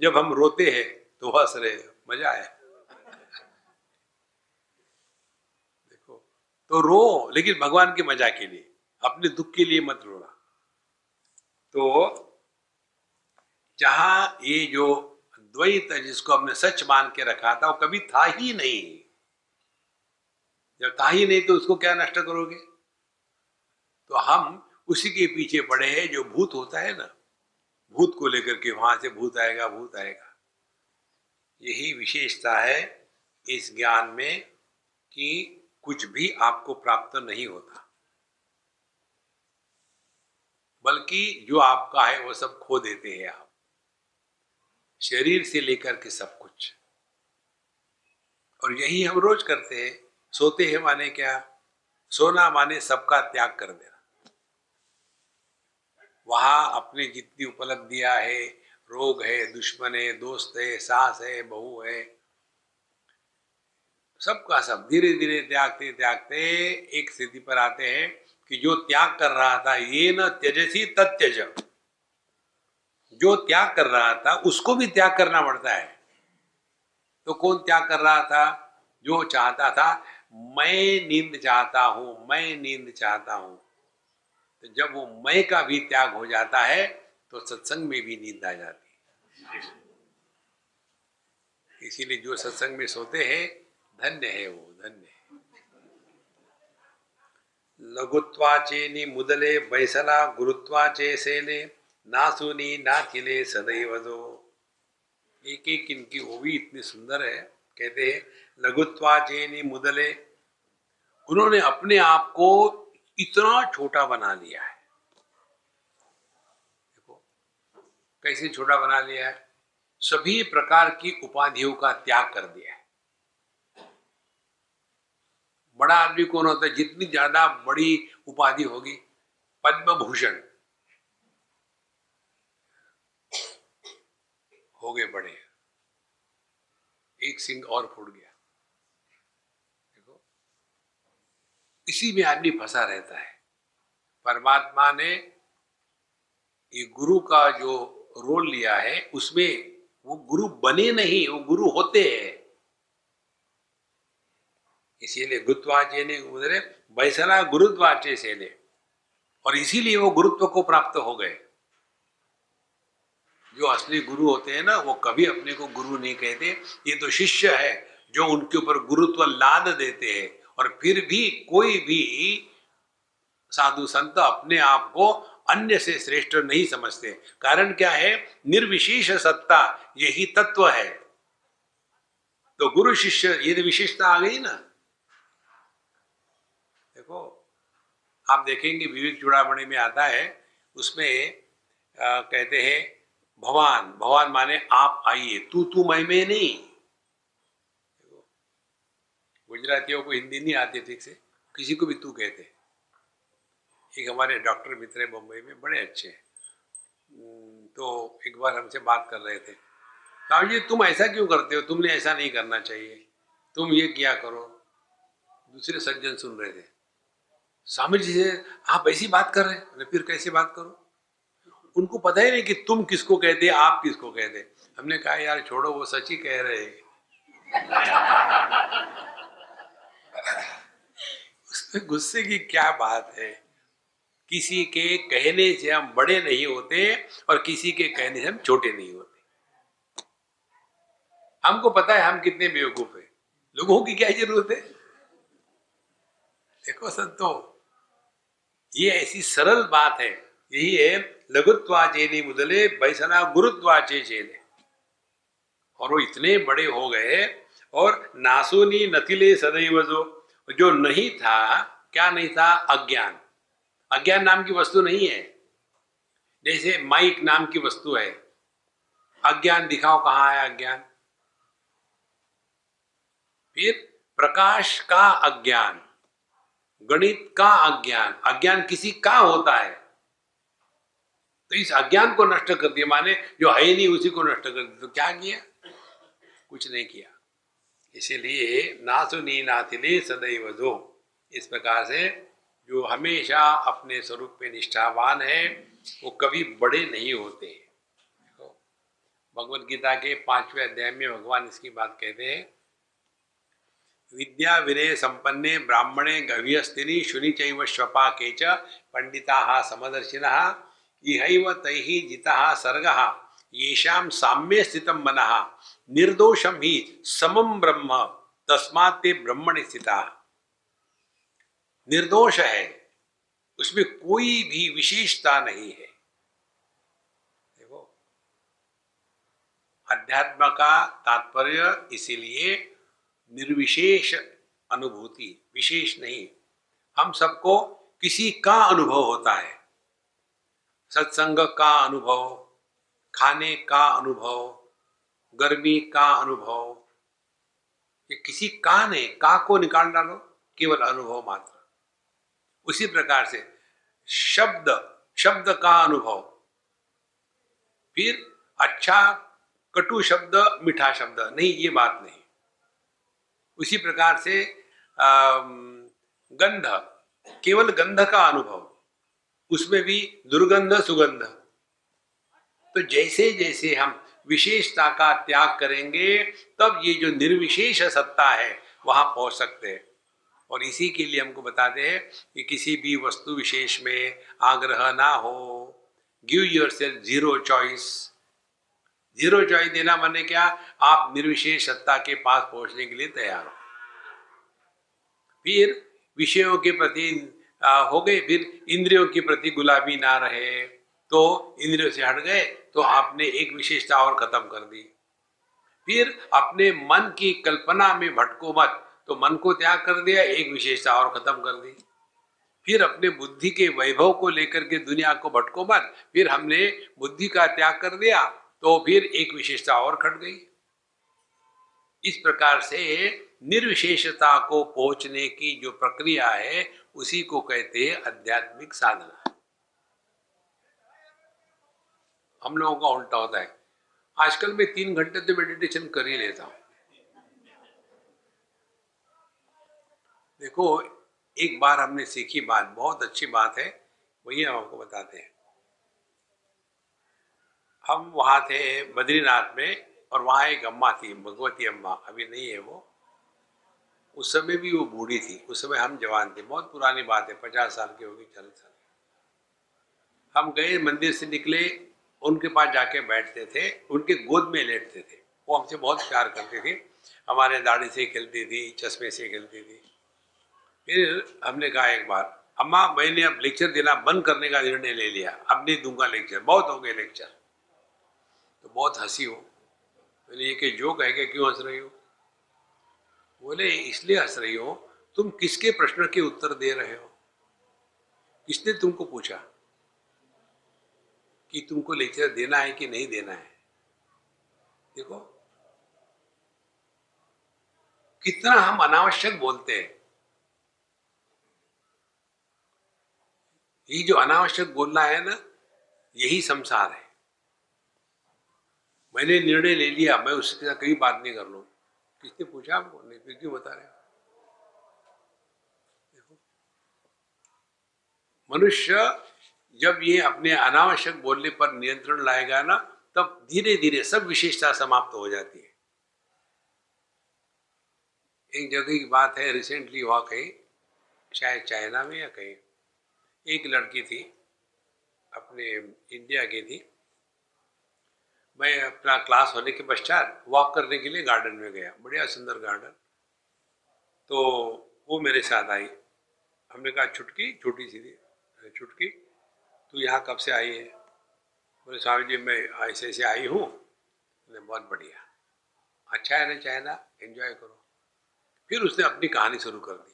जब हम रोते हैं तो हंस रहे, मजा आया। देखो, तो रो, लेकिन भगवान के मजा के लिए, अपने दुख के लिए मत रोना। तो जहां ये जो द्वैत जिसको हमने सच मान के रखा था वो कभी था ही नहीं। जब था ही नहीं तो उसको क्या नष्ट करोगे? तो हम उसी के पीछे पड़े हैं। जो भूत होता है ना, भूत को लेकर के वहां से भूत आएगा, भूत आएगा। यही विशेषता है इस ज्ञान में कि कुछ भी आपको प्राप्त नहीं होता, बल्कि जो आपका है वो सब खो देते हैं आप, शरीर से लेकर के सब कुछ। और यही हम रोज करते हैं। सोते हैं माने क्या? सोना माने सबका त्याग कर देना। वहां अपनी जितनी उपलब्धियां है, रोग है, दुश्मन है, दोस्त है, सास है, बहू है, सबका सब धीरे धीरे त्यागते त्यागते एक स्थिति पर आते हैं कि जो त्याग कर रहा था, ये न त्यजसी तत्यज, जो त्याग कर रहा था उसको भी त्याग करना पड़ता है। तो कौन त्याग कर रहा था? जो चाहता था मैं नींद चाहता हूं, मैं नींद चाहता हूं। तो जब वो मैं का भी त्याग हो जाता है तो सत्संग में भी नींद आ जाती है। इसीलिए जो सत्संग में सोते हैं धन्य है, वो धन्य है। लघुत्वाचेनि मुदले बैसला गुरुत्वाचे सेले, ना सुनी ना खिले सदैव दो। एक एक इनकी वो भी इतनी सुंदर है। कहते हैं लघुत्वाचेनि मुदले, उन्होंने अपने आप को इतना छोटा बना लिया है। देखो कैसे छोटा बना लिया है। सभी प्रकार की उपाधियों का त्याग कर दिया है। बड़ा आदमी कौन होता है? जितनी ज्यादा बड़ी उपाधि होगी, पद्म भूषण हो गए बड़े, एक सिंह और फूट गया। देखो इसी में आदमी फंसा रहता है। परमात्मा ने ये गुरु का जो रोल लिया है उसमें वो गुरु बने नहीं, वो गुरु होते हैं। इसीलिए गुरुत्वाचे ने उधरे बैसला गुरुत्वाचे से ले, और इसीलिए वो गुरुत्व को प्राप्त हो गए। जो असली गुरु होते हैं ना, वो कभी अपने को गुरु नहीं कहते। ये तो शिष्य है जो उनके ऊपर गुरुत्व लाद देते हैं। और फिर भी कोई भी साधु संत अपने आप को अन्य से श्रेष्ठ नहीं समझते। कारण क्या है? निर्विशेष सत्ता, यही तत्व है। तो गुरु शिष्य ये विशेषता आ गई ना। देखो आप देखेंगे विवेक चूड़ामणि में आता है, उसमें कहते हैं भगवान, भगवान माने आप आइए, तू मैं में नहीं। गुजरातियों को हिंदी नहीं आती ठीक से, किसी को भी तू कहते। एक हमारे डॉक्टर मित्र है बम्बई में, बड़े अच्छे हैं। तो एक बार हमसे बात कर रहे थे, साहब जी तुम ऐसा क्यों करते हो, तुमने ऐसा नहीं करना चाहिए, तुम ये किया करो। दूसरे सज्जन सुन रहे थे। स्वामी जी से आप ऐसी बात कर रहे हैं, फिर कैसे बात करो? उनको पता ही नहीं कि तुम किसको कहते, आप किसको कहते। हमने कहा यार छोड़ो, वो सच ही कह रहे हैं। उसमें गुस्से की क्या बात है? किसी के कहने से हम बड़े नहीं होते और किसी के कहने से हम छोटे नहीं होते। हमको पता है हम कितने बेवकूफ हैं, लोगों की क्या जरूरत है? देखो संतो, ये ऐसी सरल बात है। यही है लघुत्वाचेनि मुदले बैसना गुरुत्वाचे चेले। और वो इतने बड़े हो गए। और नासुनी नथिले सदैव जो नहीं था, क्या नहीं था? अज्ञान। अज्ञान नाम की वस्तु नहीं है। जैसे माइक नाम की वस्तु है, अज्ञान दिखाओ कहाँ है अज्ञान? फिर प्रकाश का अज्ञान, गणित का अज्ञान, अज्ञान किसी का होता है। तो इस अज्ञान को नष्ट कर दिया, माने जो है नहीं उसी को नष्ट कर दिया। तो क्या किया? कुछ नहीं किया। इसीलिए नासुनी नाथिले सदैव जो, इस प्रकार से जो हमेशा अपने स्वरूप में निष्ठावान है वो कभी बड़े नहीं होते। भगवद गीता के 5वें अध्याय में भगवान इसकी बात कहते हैं, विद्या विनय संपन्ने ब्राह्मणे गव्यस्तिनि शुनि चैव श्वपा केच पंडिताः समदर्शिनः इहैव तैः जितः सर्गः येषां साम्ये स्थितं मनः निर्दोषं हि समं ब्रह्म तस्मात् ते ब्रह्मणि स्थिताः। निर्दोष है, उसमें कोई भी विशेषता नहीं है। देखो, अध्यात्म का तात्पर्य इसीलिए निर्विशेष अनुभूति, विशेष नहीं। हम सबको किसी का अनुभव होता है, सत्संग का अनुभव, खाने का अनुभव, गर्मी का अनुभव। ये किसी का नहीं, का को निकाल डालो, केवल अनुभव मात्र। उसी प्रकार से शब्द, शब्द का अनुभव, फिर अच्छा कटु शब्द, मीठा शब्द नहीं, ये बात नहीं। उसी प्रकार से गंध, केवल गंध का अनुभव, उसमें भी दुर्गंध सुगंध। तो जैसे जैसे हम विशेषता का त्याग करेंगे तब ये जो निर्विशेष सत्ता है वहां पहुंच सकते हैं। और इसी के लिए हमको बताते हैं कि किसी भी वस्तु विशेष में आग्रह ना हो। Give yourself zero choice. Zero choice देना माने क्या? आप निर्विशेष सत्ता के पास पहुंचने के लिए तैयार हो। फिर विषयों के प्रति हो गए, फिर इंद्रियों के प्रति गुलाबी ना रहे, तो इंद्रियों से हट गए तो आपने एक विशेषता और खत्म कर दी। फिर अपने मन की कल्पना में भटको मत, तो मन को त्याग कर दिया, एक विशेषता और खत्म कर दी। फिर अपने बुद्धि के वैभव को लेकर के दुनिया को भटको मत, फिर हमने बुद्धि का त्याग कर दिया तो फिर एक विशेषता और खट गई। इस प्रकार से निर्विशेषता को पहुंचने की जो प्रक्रिया है उसी को कहते हैं आध्यात्मिक साधना। हम लोगों का उल्टा होता है। आजकल मैं 3 घंटे तो मेडिटेशन कर ही लेता हूं। देखो, एक बार हमने सीखी बात, बहुत अच्छी बात है, वही हम आपको बताते हैं। हम वहां थे बद्रीनाथ में, और वहां एक अम्मा थी, भगवती अम्मा, अभी नहीं है वो। उस समय भी वो बूढ़ी थी, उस समय हम जवान थे। बहुत पुरानी बात है, 50 साल की होगी, 40 साल। हम गए, मंदिर से निकले, उनके पास जाके बैठते थे, उनके गोद में लेटते थे। वो हमसे बहुत प्यार करती थी, हमारे दाढ़ी से खेलती थी, चश्मे से खेलती थी। फिर हमने कहा एक बार, अम्मा मैंने अब लेक्चर देना बंद करने का निर्णय ले लिया, अब नहीं दूंगा लेक्चर, बहुत हो गए लेक्चर। तो बहुत हंसी हो। मैंने ये कि जोक है कि क्यों हंस रही हो? बोले इसलिए हंस रही हो, तुम किसके प्रश्न के उत्तर दे रहे हो? किसने तुमको पूछा कि तुमको लेक्चर देना है कि नहीं देना है? देखो कितना हम अनावश्यक बोलते हैं। ये जो अनावश्यक बोलना है ना, यही संसार है। मैंने निर्णय ले लिया, मैं उसके साथ कभी बात नहीं कर लूं। किसने पूछा आपको? नहीं, फिर क्यों बता रहे हो? देखो, मनुष्य जब ये अपने अनावश्यक बोलने पर नियंत्रण लाएगा ना, तब धीरे धीरे सब विशेषता समाप्त हो जाती है। एक जगह की बात है, रिसेंटली हुआ कहीं, शायद चाइना में या कहीं, एक लड़की थी, अपने इंडिया की थी। मैं अपना क्लास होने के पश्चात वॉक करने के लिए गार्डन में गया, बढ़िया सुंदर गार्डन। तो वो मेरे साथ आई। हमने कहा छुटकी, छोटी सी थी, छुटकी तू यहाँ कब से आई है? बोले स्वामी जी मैं ऐसे ऐसे आई हूँ। बोले बहुत बढ़िया। अच्छा है ना, चाहे ना, एंजॉय करो। फिर उसने अपनी कहानी शुरू कर दी।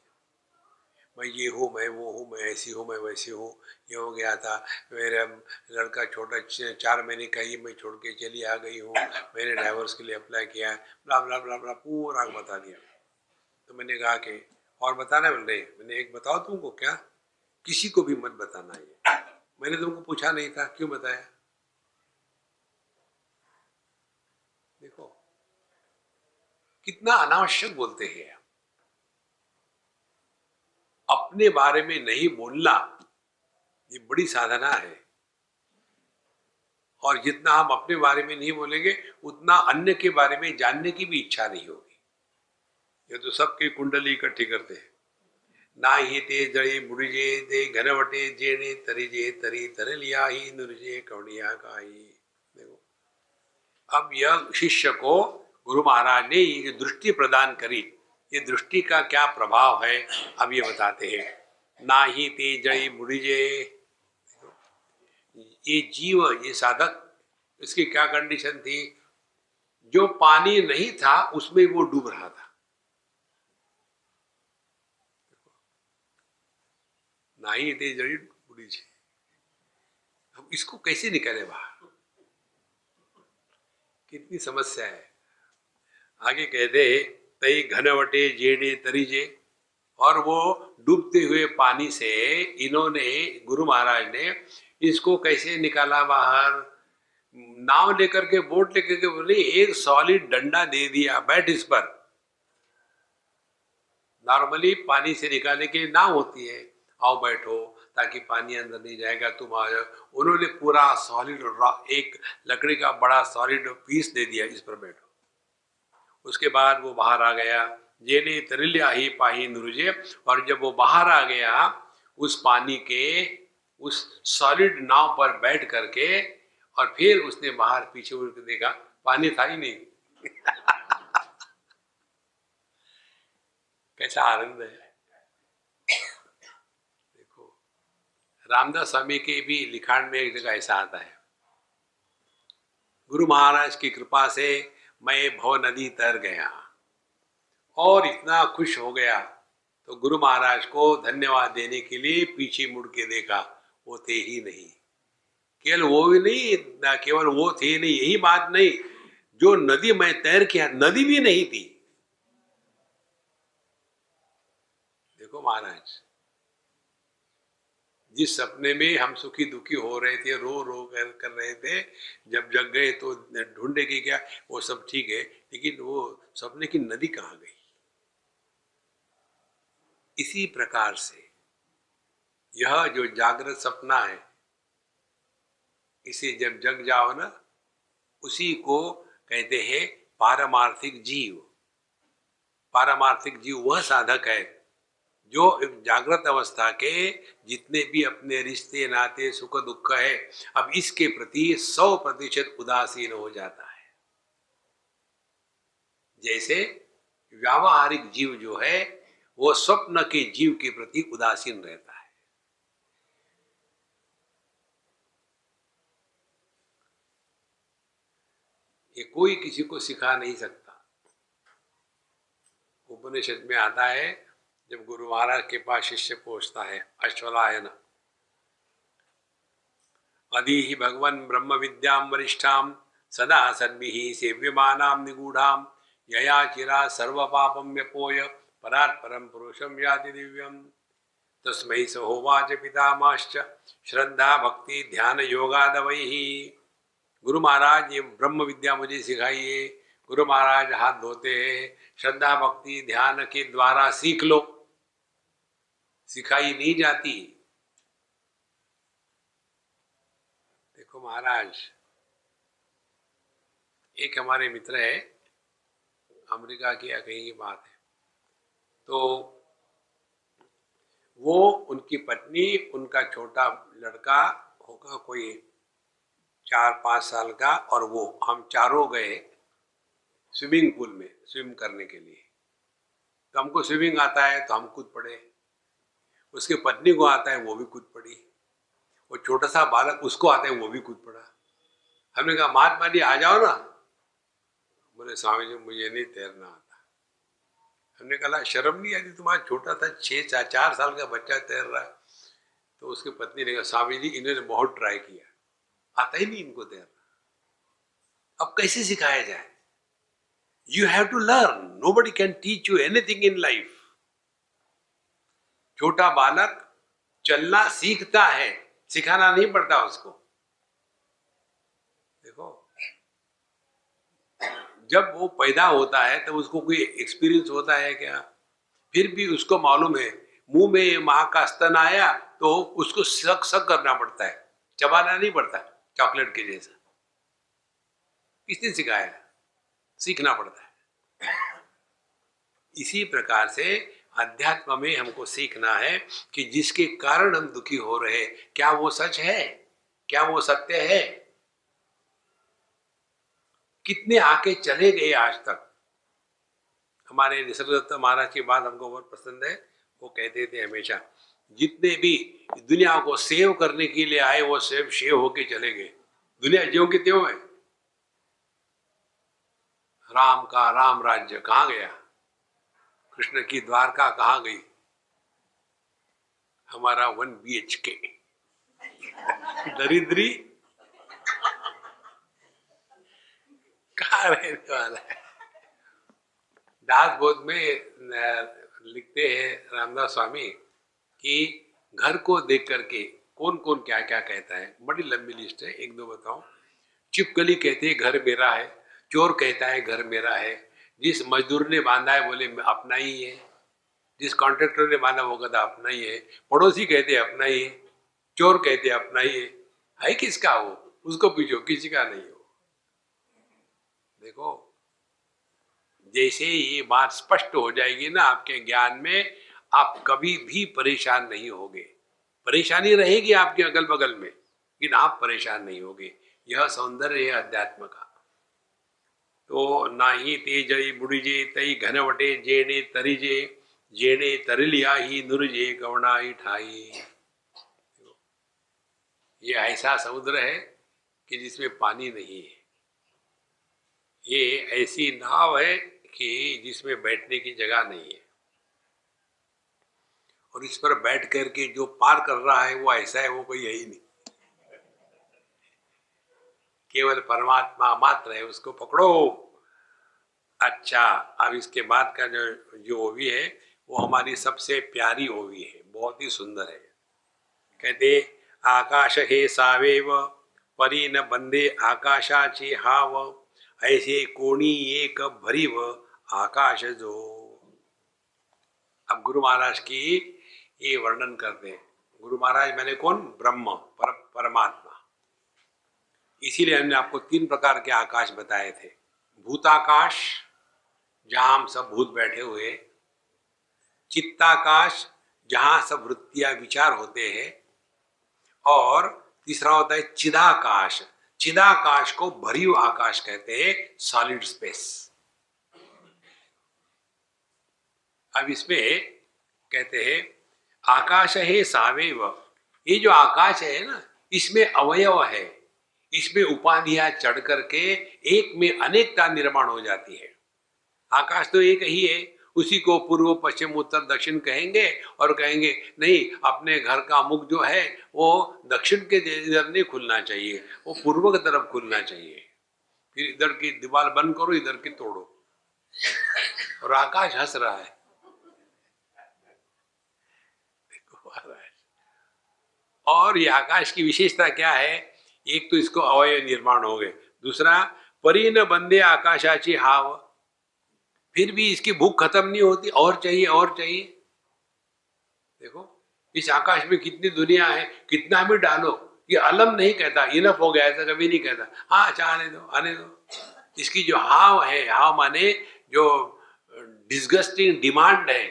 मैं ये हूँ, मैं वो हूँ, मैं ऐसी हूँ, मैं वैसी हूँ, ये हो गया था, मेरा लड़का छोटा 4 महीने का ही, मैं छोड़ के चली आ गई हूँ, मैंने डाइवोर्स के लिए अप्लाई किया है, ब्ला ब्ला ब्ला ब्ला पूरा बता दिया। तो मैंने कहा कि और बताना है? बोले मैंने एक बताओ तुमको, क्या? किसी को भी मत बताना ये, मैंने तुमको पूछा नहीं था, क्यों बताया? देखो कितना अनावश्यक बोलते हैं। अपने बारे में नहीं बोलना ये बड़ी साधना है, और जितना हम अपने बारे में नहीं बोलेंगे उतना अन्य के बारे में जानने की भी इच्छा नहीं होगी। ये तो सबके कुंडली इकट्ठी करते हैं। ना ही ते जड़े बुढ़जे ते घनवटे जेने तरिजे तरी तर लिया ही नुरजे कवड़िया का ही। देखो अब यह शिष्य को गुरु महाराज ने ये दृष्टि प्रदान करी, ये दृष्टि का क्या प्रभाव है अब ये बताते हैं। ना ही ते जड़े बुढ़जे, ये जीव, ये साधक, इसकी क्या कंडीशन थी? जो पानी नहीं था उसमें वो डूब रहा था। ना ही ते जड़ी बुढ़ी छे, हम इसको कैसे निकाले बाहर? कितनी समस्या है। आगे कहते तई घनवटे जेडे तरीजे, और वो डूबते हुए पानी से इन्होंने, गुरु महाराज ने इसको कैसे निकाला बाहर? नाव लेकर के, बोट लेकर के, बोले एक सॉलिड डंडा दे दिया, बैठ इस पर। नॉर्मली पानी से निकालने के लिए नाव होती है, आओ बैठो ताकि पानी अंदर नहीं जाएगा, तुम आ जाओ। उन्होंने पूरा सॉलिड एक लकड़ी का बड़ा सॉलिड पीस दे दिया, इस पर बैठो। उसके बाद वो बाहर आ गया, जेने तरिल्या ही पाही नुरुजे, और जब वो बाहर आ गया उस पानी के, उस सॉलिड नाव पर बैठ करके, और फिर उसने बाहर पीछे उड़ के देखा, पानी था ही नहीं। कैसा आनंद है। देखो रामदास स्वामी के भी लिखाण में एक जगह ऐसा आता है, गुरु महाराज की कृपा से मैं भव नदी तर गया, और इतना खुश हो गया तो गुरु महाराज को धन्यवाद देने के लिए पीछे मुड़ के देखा, वो थे ही नहीं। केवल वो भी नहीं, केवल वो थे नहीं, यही बात नहीं, जो नदी में तैर किया, नदी भी नहीं थी। देखो महाराज, जिस सपने में हम सुखी दुखी हो रहे थे, रो रो कर रहे थे, जब जग गए तो ढूंढे कि क्या, वो सब ठीक है, लेकिन वो सपने की नदी कहाँ गई? इसी प्रकार से यह जो जागृत सपना है, इसे जब जग जाओ ना, उसी को कहते हैं पारमार्थिक जीव। पारमार्थिक जीव वह साधक है जो जागृत अवस्था के जितने भी अपने रिश्ते नाते सुख दुख है, अब इसके प्रति 100% उदासीन हो जाता है। जैसे व्यावहारिक जीव जो है वो स्वप्न के जीव के प्रति उदासीन रहता है। ये कोई किसी को सिखा नहीं सकता। उपनिषद में आता है, जब गुरु महाराज के पास शिष्य पहुंचता है, अश्वलायन, अदी ही भगवन ब्रह्म विद्याम वरिष्ठाम सदा सद्भिः सेव्यमानाम निगूढ़ाम यया चिरा सर्व पापम व्यपोय परात् परम पुरुषम याति दिव्यम तस्मै स होवाच पितामहश्च श्रद्धा भक्ति ध्यान योगादवैहि। गुरु महाराज ये ब्रह्म विद्या मुझे सिखाइए। गुरु महाराज हाथ धोते हैं, श्रद्धा भक्ति ध्यान के द्वारा सीख लो, सिखाई नहीं जाती। देखो महाराज, एक हमारे मित्र है, अमेरिका की या कहीं की बात है, तो वो, उनकी पत्नी, उनका छोटा लड़का होगा कोई 4-5 साल का, और वो, हम चारों गए स्विमिंग पूल में स्विम करने के लिए। तो हमको स्विमिंग आता है तो हम कूद पड़े, उसके पत्नी को आता है वो भी कूद पड़ी, वो छोटा सा बालक उसको आता है वो भी कूद पड़ा। हमने कहा महात्मा जी आ जाओ ना, बोले स्वामी जी मुझे नहीं तैरना आता। हमने कहा शर्म नहीं आती, तुम्हारा छोटा था 4 साल का बच्चा तैर रहा है। तो उसकी पत्नी ने कहा स्वामी जी इन्होंने बहुत ट्राई किया, आता ही नहीं इनको तैरना, अब कैसे सिखाया जाए? You have to learn, nobody can teach you anything in life. छोटा बालक चलना सीखता है, सिखाना नहीं पड़ता उसको। देखो जब वो पैदा होता है तब उसको कोई एक्सपीरियंस होता है क्या? फिर भी उसको मालूम है मुंह में माँ का स्तन आया तो उसको सक सक करना पड़ता है, चबाना नहीं पड़ता चॉकलेट के जैसा। किसने सिखाया? सीखना पड़ता है। इसी प्रकार से अध्यात्म में हमको सीखना है कि जिसके कारण हम दुखी हो रहे, क्या वो सच है? क्या वो सत्य है? कितने आके चले गए आज तक। हमारे निसर्गदत्त महाराज की बात हमको बहुत पसंद है। वो कहते थे हमेशा, जितने भी दुनिया को सेव करने के लिए आए वो सेव होके चले गए। दुनिया ज्यों की त्यों है। राम का राम राज्य कहाँ गया? कृष्ण की द्वारका कहाँ गई? हमारा 1 BHK दरिद्री कहाँ रहने वाला है? दास बोध में लिखते हैं रामदास स्वामी कि घर को देख करके कौन कौन क्या क्या कहता है। बड़ी लंबी लिस्ट है, एक दो बताओ। चिपकली कहते हैं घर मेरा है, चोर कहता है घर मेरा है, जिस मजदूर ने बांधा है बोले अपना ही है, जिस कॉन्ट्रैक्टर ने बांधा वो कहता अपना ही है, पड़ोसी कहते अपना ही है, चोर कहते अपना ही है किसका वो? उसको पूछो, किसी का नहीं हो। देखो जैसे ये बात स्पष्ट हो जाएगी ना आपके ज्ञान में, आप कभी भी परेशान नहीं होगे। परेशानी रहेगी आपके अगल बगल में लेकिन आप परेशान नहीं होगे। यह सौंदर्य है अध्यात्म का। तो नाही ते जई बुड़ीजे तई घनवटे जेने तरीजे, जेने तरिलिया ही नुरजे गवनाई ठाई। ये ऐसा समुद्र है कि जिसमें पानी नहीं है। ये ऐसी नाव है कि जिसमें बैठने की जगह नहीं है, और इस पर बैठ करके जो पार कर रहा है वो ऐसा है, वो कोई है ही नहीं, केवल परमात्मा मात्र है, उसको पकड़ो। अच्छा, अब इसके बाद का जो ओवी है वो हमारी सबसे प्यारी ओवी है, बहुत ही सुंदर है। कहते आकाश हे सावेव परी न बंदे आकाशाची हाव, ऐसे कोणी एक भरीव आकाश जो। अब गुरु महाराज की ये वर्णन करते हैं। गुरु महाराज मैंने कौन? ब्रह्म, परमात्मा। इसीलिए हमने आपको 3 प्रकार के आकाश बताए थे। भूताकाश जहां हम सब भूत बैठे हुए, चित्ताकाश जहां सब वृत्तियां विचार होते हैं, और तीसरा होता है चिदाकाश। चिदाकाश को भरीव आकाश कहते हैं, सॉलिड स्पेस। अब इसमें कहते हैं आकाश है सावेव। ये जो आकाश है ना, इसमें अवयव है, इसमें उपाधियां चढ़ करके एक में अनेकता निर्माण हो जाती है। आकाश तो एक ही है, उसी को पूर्व पश्चिम उत्तर दक्षिण कहेंगे, और कहेंगे नहीं अपने घर का मुख जो है वो दक्षिण के इधर नहीं खुलना चाहिए, वो पूर्व की तरफ खुलना चाहिए। फिर इधर की दीवार बंद करो, इधर की तोड़ो, और आकाश हंस रहा है। और ये आकाश की विशेषता क्या है? एक तो इसको अवयव निर्माण हो गए, दूसरा परी न बंदे आकाशाची हाव। फिर भी इसकी भूख खत्म नहीं होती, और चाहिए और चाहिए। देखो इस आकाश में कितनी दुनिया है, कितना भी डालो ये अलम नहीं कहता, इनफ हो गया ऐसा कभी नहीं कहता। हाँ अच्छा आने दो आने दो। इसकी जो हाव है, हाव माने जो डिस्गस्टिंग डिमांड है,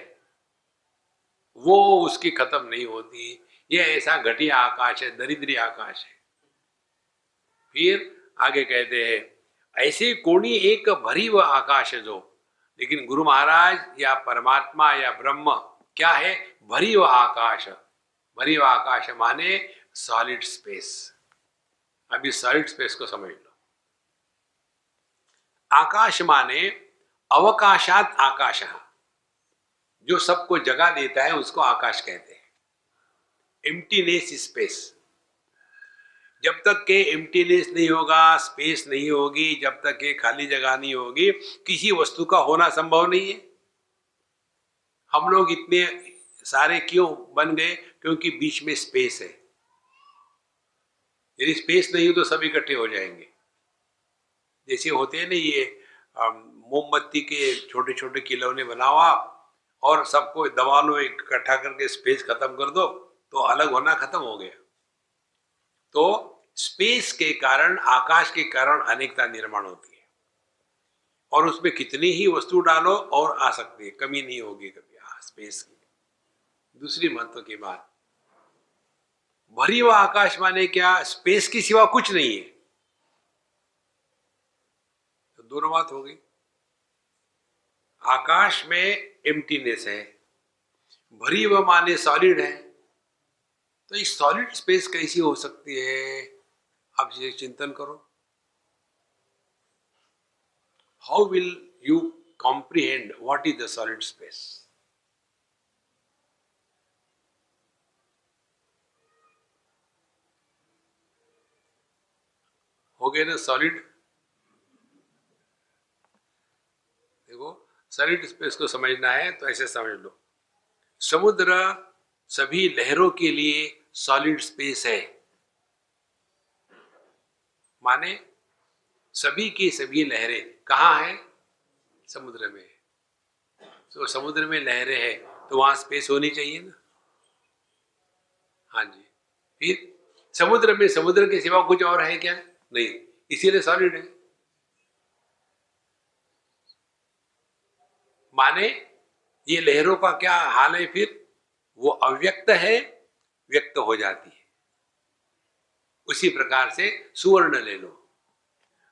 वो उसकी खत्म नहीं होती। ये ऐसा घटिया आकाश है, दरिद्री आकाश है। फिर आगे कहते हैं ऐसे कोणी एक भरी व आकाश जो। लेकिन गुरु महाराज या परमात्मा या ब्रह्म क्या है? भरी व आकाश। भरी व आकाश माने सॉलिड स्पेस। अभी सॉलिड स्पेस को समझ लो। आकाश माने अवकाशात आकाश, जो सबको जगह देता है उसको आकाश कहते हैं। एम्प्टीनेस स्पेस, जब तक के एम्प्टीनेस नहीं होगा, स्पेस नहीं होगी, जब तक के खाली जगह नहीं होगी, किसी वस्तु का होना संभव नहीं है। हम लोग इतने सारे क्यों बन गए? क्योंकि बीच में स्पेस है। यदि स्पेस नहीं हो तो सब इकट्ठे हो जाएंगे। जैसे होते हैं ना ये मोमबत्ती के छोटे छोटे खिलौने बनाओ आप, और सबको दबा लो, इकट्ठा करके स्पेस खत्म कर दो, तो अलग होना खत्म हो गया। तो स्पेस के कारण, आकाश के कारण अनेकता निर्माण होती है, और उसमें कितनी ही वस्तु डालो और आ सकती है, कमी नहीं होगी कभी स्पेस की। दूसरी महत्व की बात, भरी हुआ आकाश माने क्या? स्पेस की सिवा कुछ नहीं है। तो दोनों बात हो गई। आकाश में एम्प्टीनेस है, भरी हुआ माने सॉलिड है। तो इस सॉलिड स्पेस कैसी हो सकती है? आप ये चिंतन करो। How will you comprehend what is the solid space? हो गए ना सॉलिड? देखो, सॉलिड स्पेस को समझना है तो ऐसे समझ लो, समुद्र सभी लहरों के लिए सॉलिड स्पेस है। माने सभी की सभी लहरें कहाँ हैं? समुद्र में। तो समुद्र में लहरें हैं तो वहां स्पेस होनी चाहिए ना। हाँ जी। फिर समुद्र में समुद्र के सिवा कुछ और है क्या? नहीं, इसीलिए सॉलिड है। माने ये लहरों का क्या हाल है? फिर वो अव्यक्त है, व्यक्त हो जाती है। उसी प्रकार से सुवर्ण ले लो,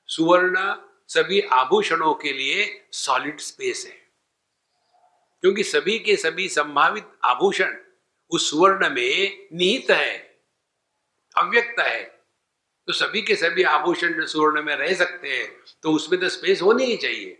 सुवर्ण सभी आभूषणों के लिए सॉलिड स्पेस है, क्योंकि सभी के सभी संभावित आभूषण उस सुवर्ण में निहित है, अव्यक्त है। तो सभी के सभी आभूषण जो सुवर्ण में रह सकते हैं, तो उसमें तो स्पेस होनी ही चाहिए।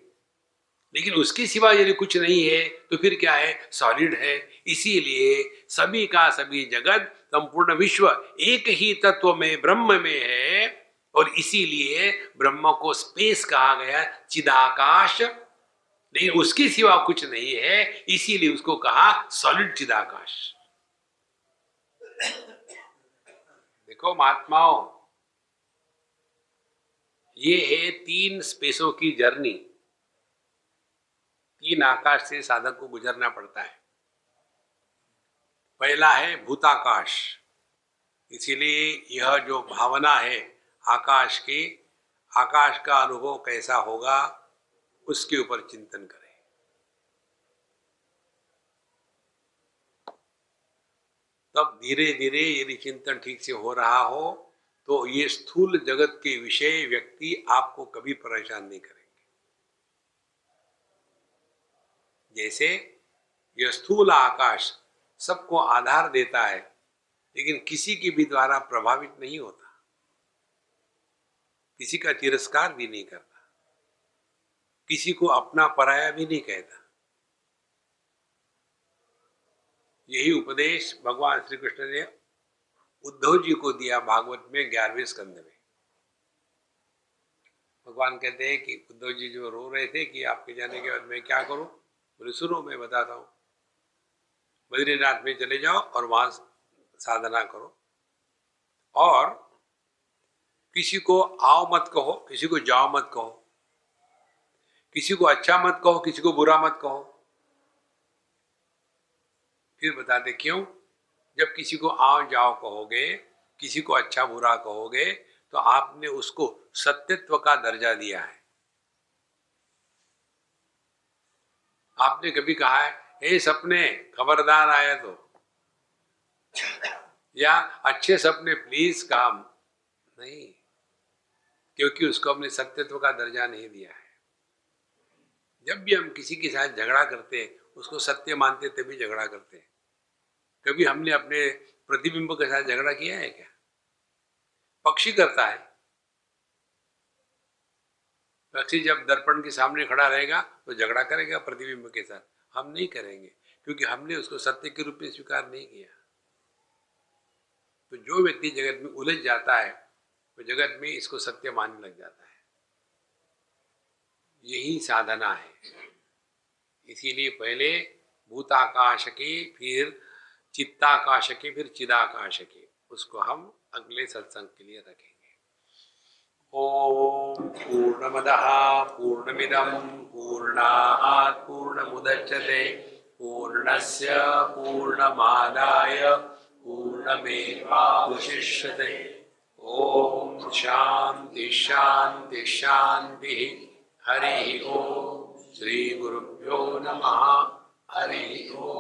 लेकिन उसके सिवा यदि कुछ नहीं है तो फिर क्या है? सॉलिड है। इसीलिए सभी का सभी जगत, संपूर्ण विश्व एक ही तत्व में, ब्रह्म में है, और इसीलिए ब्रह्म को स्पेस कहा गया, चिदाकाश। लेकिन उसके सिवा कुछ नहीं है, इसीलिए उसको कहा सॉलिड चिदाकाश। देखो महात्माओं, ये है 3 स्पेसों की जर्नी। 3 आकाश से साधक को गुजरना पड़ता है। पहला है भूताकाश, इसीलिए यह जो भावना है आकाश की, आकाश का अनुभव कैसा होगा, उसके ऊपर चिंतन करें। तब धीरे धीरे यदि चिंतन ठीक से हो रहा हो तो ये स्थूल जगत के विषय व्यक्ति आपको कभी परेशान नहीं करेंगे। जैसे यह स्थूल आकाश सबको आधार देता है, लेकिन किसी के भी द्वारा प्रभावित नहीं होता, किसी का तिरस्कार भी नहीं करता, किसी को अपना पराया भी नहीं कहता। यही उपदेश भगवान श्री कृष्ण ने उद्धव जी को दिया भागवत में 11वें स्कंद में। भगवान कहते हैं कि उद्धव जी जो रो रहे थे कि आपके जाने के बाद मैं क्या करूं, बोले सुनो मैं बताता हूं। बद्रीनाथ में चले जाओ और वहां साधना करो, और किसी को आओ मत कहो, किसी को जाओ मत कहो, किसी को अच्छा मत कहो, किसी को बुरा मत कहो। फिर बताते क्यों? जब किसी को आओ जाओ कहोगे, किसी को अच्छा बुरा कहोगे, तो आपने उसको सत्यत्व का दर्जा दिया है। आपने कभी कहा है ए सपने खबरदार आया तो, या अच्छे सपने प्लीज काम? नहीं, क्योंकि उसको हमने सत्यत्व का दर्जा नहीं दिया है। जब भी हम किसी के साथ झगड़ा करते हैं, उसको सत्य मानते तभी झगड़ा करते हैं। कभी हमने अपने प्रतिबिंब के साथ झगड़ा किया है क्या? पक्षी करता है, पक्षी जब दर्पण के सामने खड़ा रहेगा तो झगड़ा करेगा प्रतिबिंब के साथ, हम नहीं करेंगे क्योंकि हमने उसको सत्य के रूप में स्वीकार नहीं किया। तो जो व्यक्ति जगत में उलझ जाता है वो जगत में इसको सत्य मानने लग जाता है। यही साधना है। इसीलिए पहले भूताकाश की, फिर चित्ताकाश की, फिर चिदाकाश की, उसको हम अगले सत्संग के लिए रखेंगे। ओम पूर्णमदः पूर्णमिदं पूर्णात् पूर्णमुदच्यते पूर्णस्य पूर्णमादाय पूर्णमेवावशिष्यते। ओम शांति शांति शांति। हरि ओम। श्री गुरुभ्यो नमः। हरि ओम।